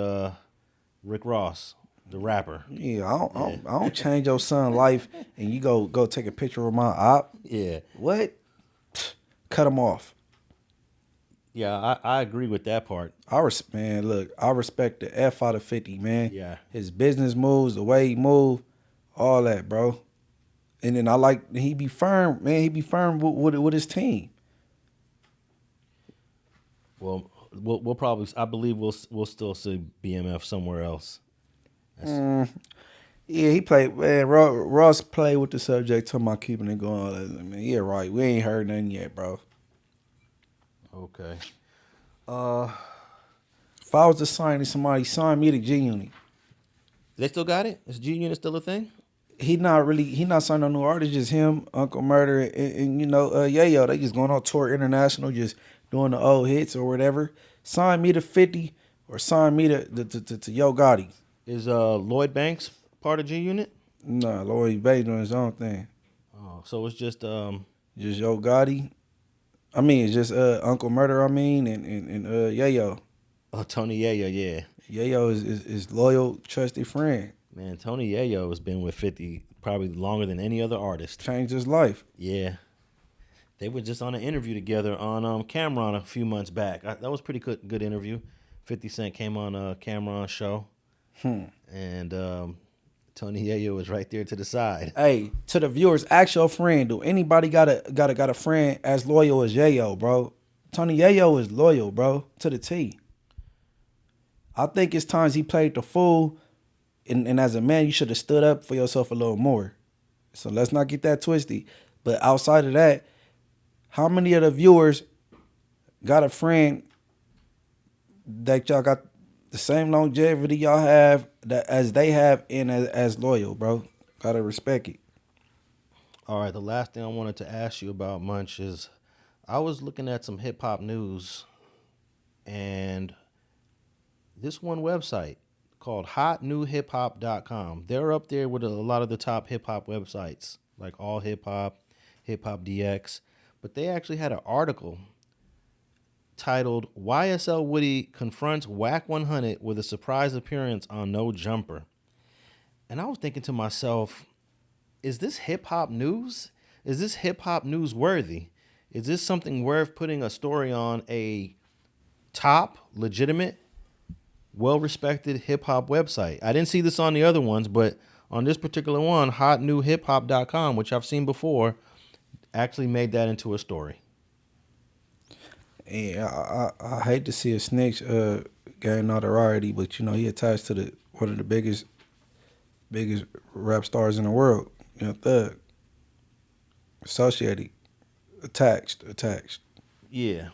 Rick Ross, the rapper. Yeah, I don't change your son's life and you go take a picture of my op. Yeah. What? Cut him off. Yeah, I agree with that part. I respect the F out of 50, man. Yeah. His business moves, the way he move, all that, bro. And then I like he be firm, man. He be firm with his team. Well, we'll probably. I believe we'll still see BMF somewhere else. Yeah, he played. Man, Ross played with the subject, talking about keeping it going. Man, yeah, right. We ain't heard nothing yet, bro. Okay. If I was to sign somebody, sign me to G Unit. They still got it? Is G Unit still a thing? He not signing no new artists, just him, Uncle Murder, and you know, Yayo. They just going on tour international, just doing the old hits or whatever. Sign me to 50 or sign me to Yo Gotti. Is Lloyd Banks part of G Unit? Nah, Lloyd Banks doing his own thing. Oh, so it's just Yo Gotti. I mean, it's just Uncle Murder. I mean, and Yayo. Oh, Tony Yayo, yeah. Yayo is loyal, trusted friend. Man, Tony Yayo has been with 50 probably longer than any other artist. Changed his life. Yeah. They were just on an interview together on Cameron a few months back. That was a pretty good interview. 50 Cent came on Cameron's show. And Tony Yayo was right there to the side. Hey, to the viewers, ask your friend, do anybody got a friend as loyal as Yayo, bro? Tony Yayo is loyal, bro, to the T. I think it's times he played the fool, and as a man, you should have stood up for yourself a little more. So let's not get that twisted. But outside of that, how many of the viewers got a friend that y'all got the same longevity y'all have as they have and as loyal, bro? Gotta respect it. All right, the last thing I wanted to ask you about, Munch, is I was looking at some hip-hop news, and this one website called hotnewhiphop.com. They're up there with a lot of the top hip-hop websites, like All Hip Hop, Hip Hop DX, but they actually had an article titled YSL Woody confronts Wack100 with a surprise appearance on No Jumper. And I was thinking to myself, is this hip-hop news? Is this hip-hop news worthy? Is this something worth putting a story on a top, legitimate, well-respected hip-hop website? I didn't see this on the other ones, but on this particular one, hotnewhiphop.com, which I've seen before, actually made that into a story. Yeah, I hate to see a snitch gain notoriety, but you know he attached to one of the biggest rap stars in the world. You know, Thug. Associated, attached. Yeah.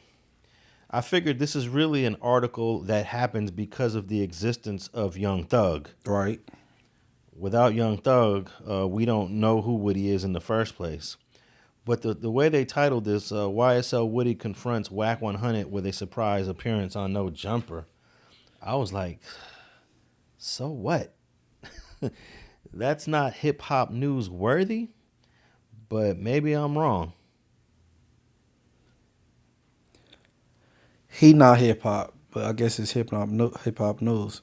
I figured this is really an article that happens because of the existence of Young Thug. Right. Without Young Thug, we don't know who Woody is in the first place. But the way they titled this, YSL Woody confronts Wack100 with a surprise appearance on No Jumper, I was like, so what? That's not hip-hop news worthy, but maybe I'm wrong. He not hip-hop, but I guess it's hip-hop news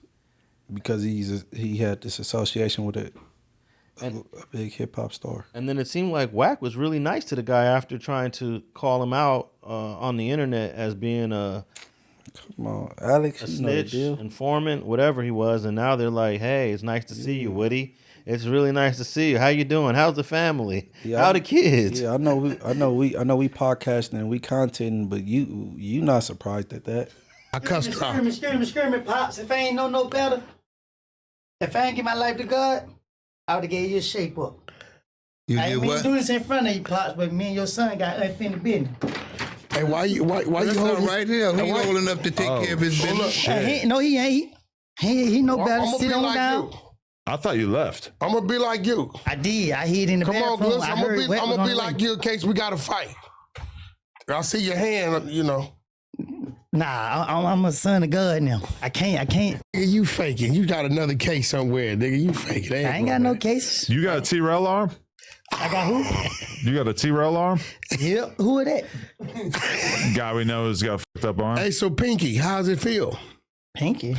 because he had this association with a big hip-hop star. And then it seemed like Wack was really nice to the guy after trying to call him out on the internet as being a Alex, snitch, informant, whatever he was. And now they're like, hey, it's nice to see you, Woody. It's really nice to see you. How you doing? How's the family? How the kids? Yeah, I know we podcasting and we contenting, but you not surprised at that. I cussed screaming, Pops. If I ain't know no better, if I ain't give my life to God, I would have gave you a shape up. You I did ain't mean what? to do this in front of you, Pops, but me and your son got unfinished business. Hey, why you holding right here? He holding up to take care of his business. He ain't. He know better. Sit on down. I thought you left. I'm gonna be like you. I did. I hid in the bathroom. Come on, Gus. I I'm heard Wet was gonna on be the like way. you in case we gotta fight. I see your hand, you know. Nah, I'm a son of God now. I can't. Nigga, you faking. You got another case somewhere, nigga. You faking. I ain't got no cases. You got a T-Rail arm? I got who? You got a T-Rail arm? Yep. Who are that? Guy we know has got a fucked up arm. Hey, so Pinky, how's it feel? Pinky.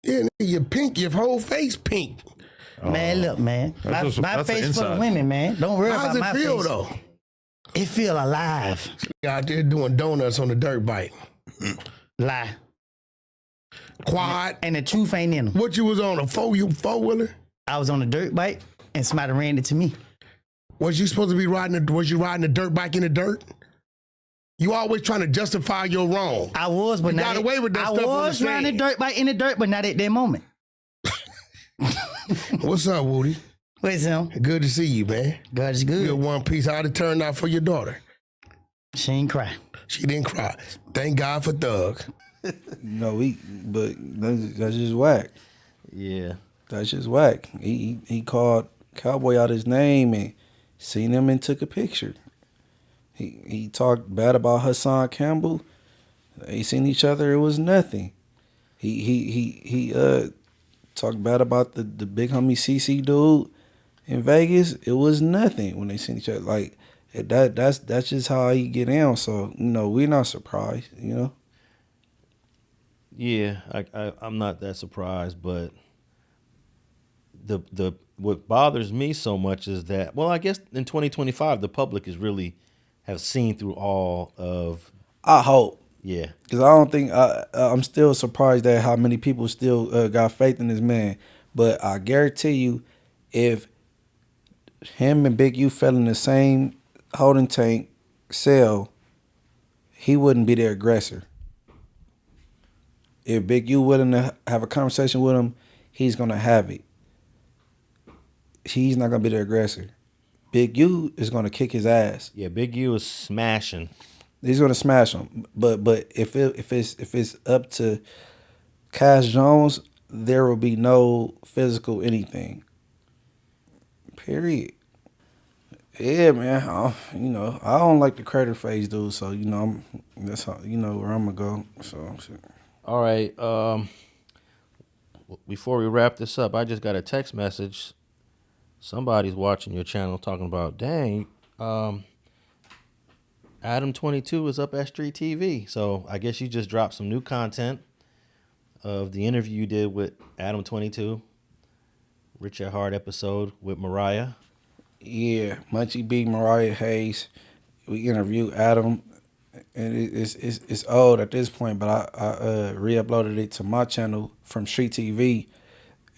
Yeah, nigga, your pink, your whole face pink. Man, look, man. My face for the women, man. Don't worry about my face. How's it feel, though? It feel alive. Out there doing donuts on the dirt bike. Lie. Quad. And the truth ain't in them. What you was on, a four-wheeler? I was on a dirt bike, and somebody ran it to me. Was you supposed to be was you riding a dirt bike in the dirt? You always trying to justify your wrong. I was, but you got away with that stuff. I was riding a dirt bike in the dirt, but not at that moment. What's up, Woody? What's up? Good to see you, man. God is good. Good one piece. How'd it turn out for your daughter? She ain't cry. She didn't cry. Thank God for Thug. No, but that's just whack. Yeah. That's just whack. He called Cowboy out his name and seen him and took a picture. He talked bad about Hassan Campbell. They seen each other. It was nothing. He talked bad about the big homie CC dude in Vegas. It was nothing when they seen each other. Like that's just how he get down. So we're not surprised. Yeah, I'm not that surprised, but the what bothers me so much is that, well, I guess in 2025 the public is really have seen through all of. I hope. Yeah, because I don't think I'm still surprised at how many people still got faith in this man. But I guarantee you, if him and Big U fell in the same holding tank cell, he wouldn't be the aggressor. If Big U willing to have a conversation with him, he's gonna have it. He's not gonna be the aggressor. Big U is gonna kick his ass. Yeah, Big U is smashing. He's gonna smash him. But if it's up to Cash Jones, there will be no physical anything. Period. Yeah, man. I don't like the crater phase, dude. So that's how where I'm gonna go. So. All right. Before we wrap this up, I just got a text message. Somebody's watching your channel talking about, dang, Adam 22 is up at Street TV. So I guess you just dropped some new content of the interview you did with Adam 22, Rich at Heart episode with Mariah. Yeah, Munchie B, Mariah Hayes. We interviewed Adam, and it's old at this point, but I re-uploaded it to my channel from Street TV,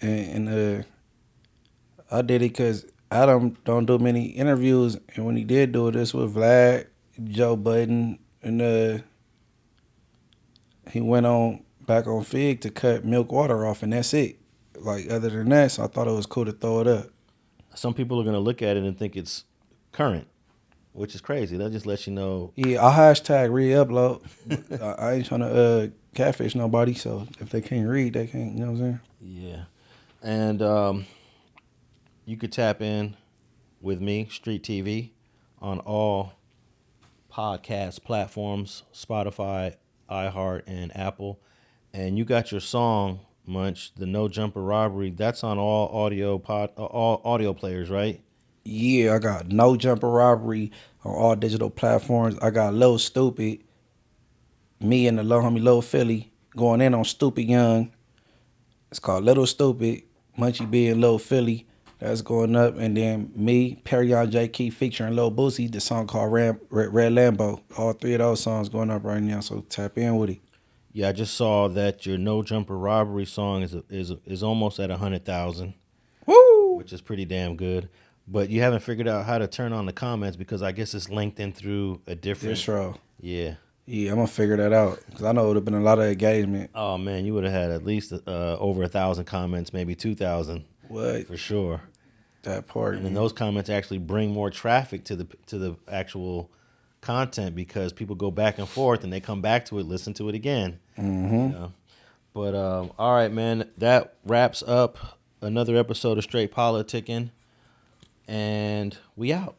and I did it because Adam don't do many interviews, and when he did do it, this with Vlad, Joe Budden, and he went on back on Fig to cut Milk Water off, and that's it. Like, other than that, so I thought it was cool to throw it up. Some people are going to look at it and think it's current, which is crazy. That just lets you know. Yeah, I'll hashtag re-upload. I ain't trying to catfish nobody, so if they can't read, they can't, you know what I'm saying? Yeah. And you could tap in with me, Street TV, on all podcast platforms, Spotify, iHeart, and Apple. And you got your song, Munch, the No Jumper Robbery. That's on all audio players, right? Yeah, I got No Jumper Robbery on all digital platforms. I got Lil Stupid, me and the little homie Lil Philly going in on Stupid Young. It's called Little Stupid, Munchie B and Lil Philly. That's going up. And then me, Perion J. Key featuring Lil Boosie, the song called Red Lambo. All three of those songs going up right now, so tap in with it. Yeah, I just saw that your No Jumper Robbery song is almost at 100,000. Woo! Which is pretty damn good. But you haven't figured out how to turn on the comments because I guess it's linked in through a different. Distro. Yeah. Yeah, I'm gonna figure that out because I know it would have been a lot of engagement. Oh man, you would have had at least over 1,000 comments, maybe 2,000. What? For sure. That part. And then those comments actually bring more traffic to the actual content because people go back and forth and they come back to it, listen to it again. Mm-hmm. But all right, man, that wraps up another episode of Straight Politicking, and we out.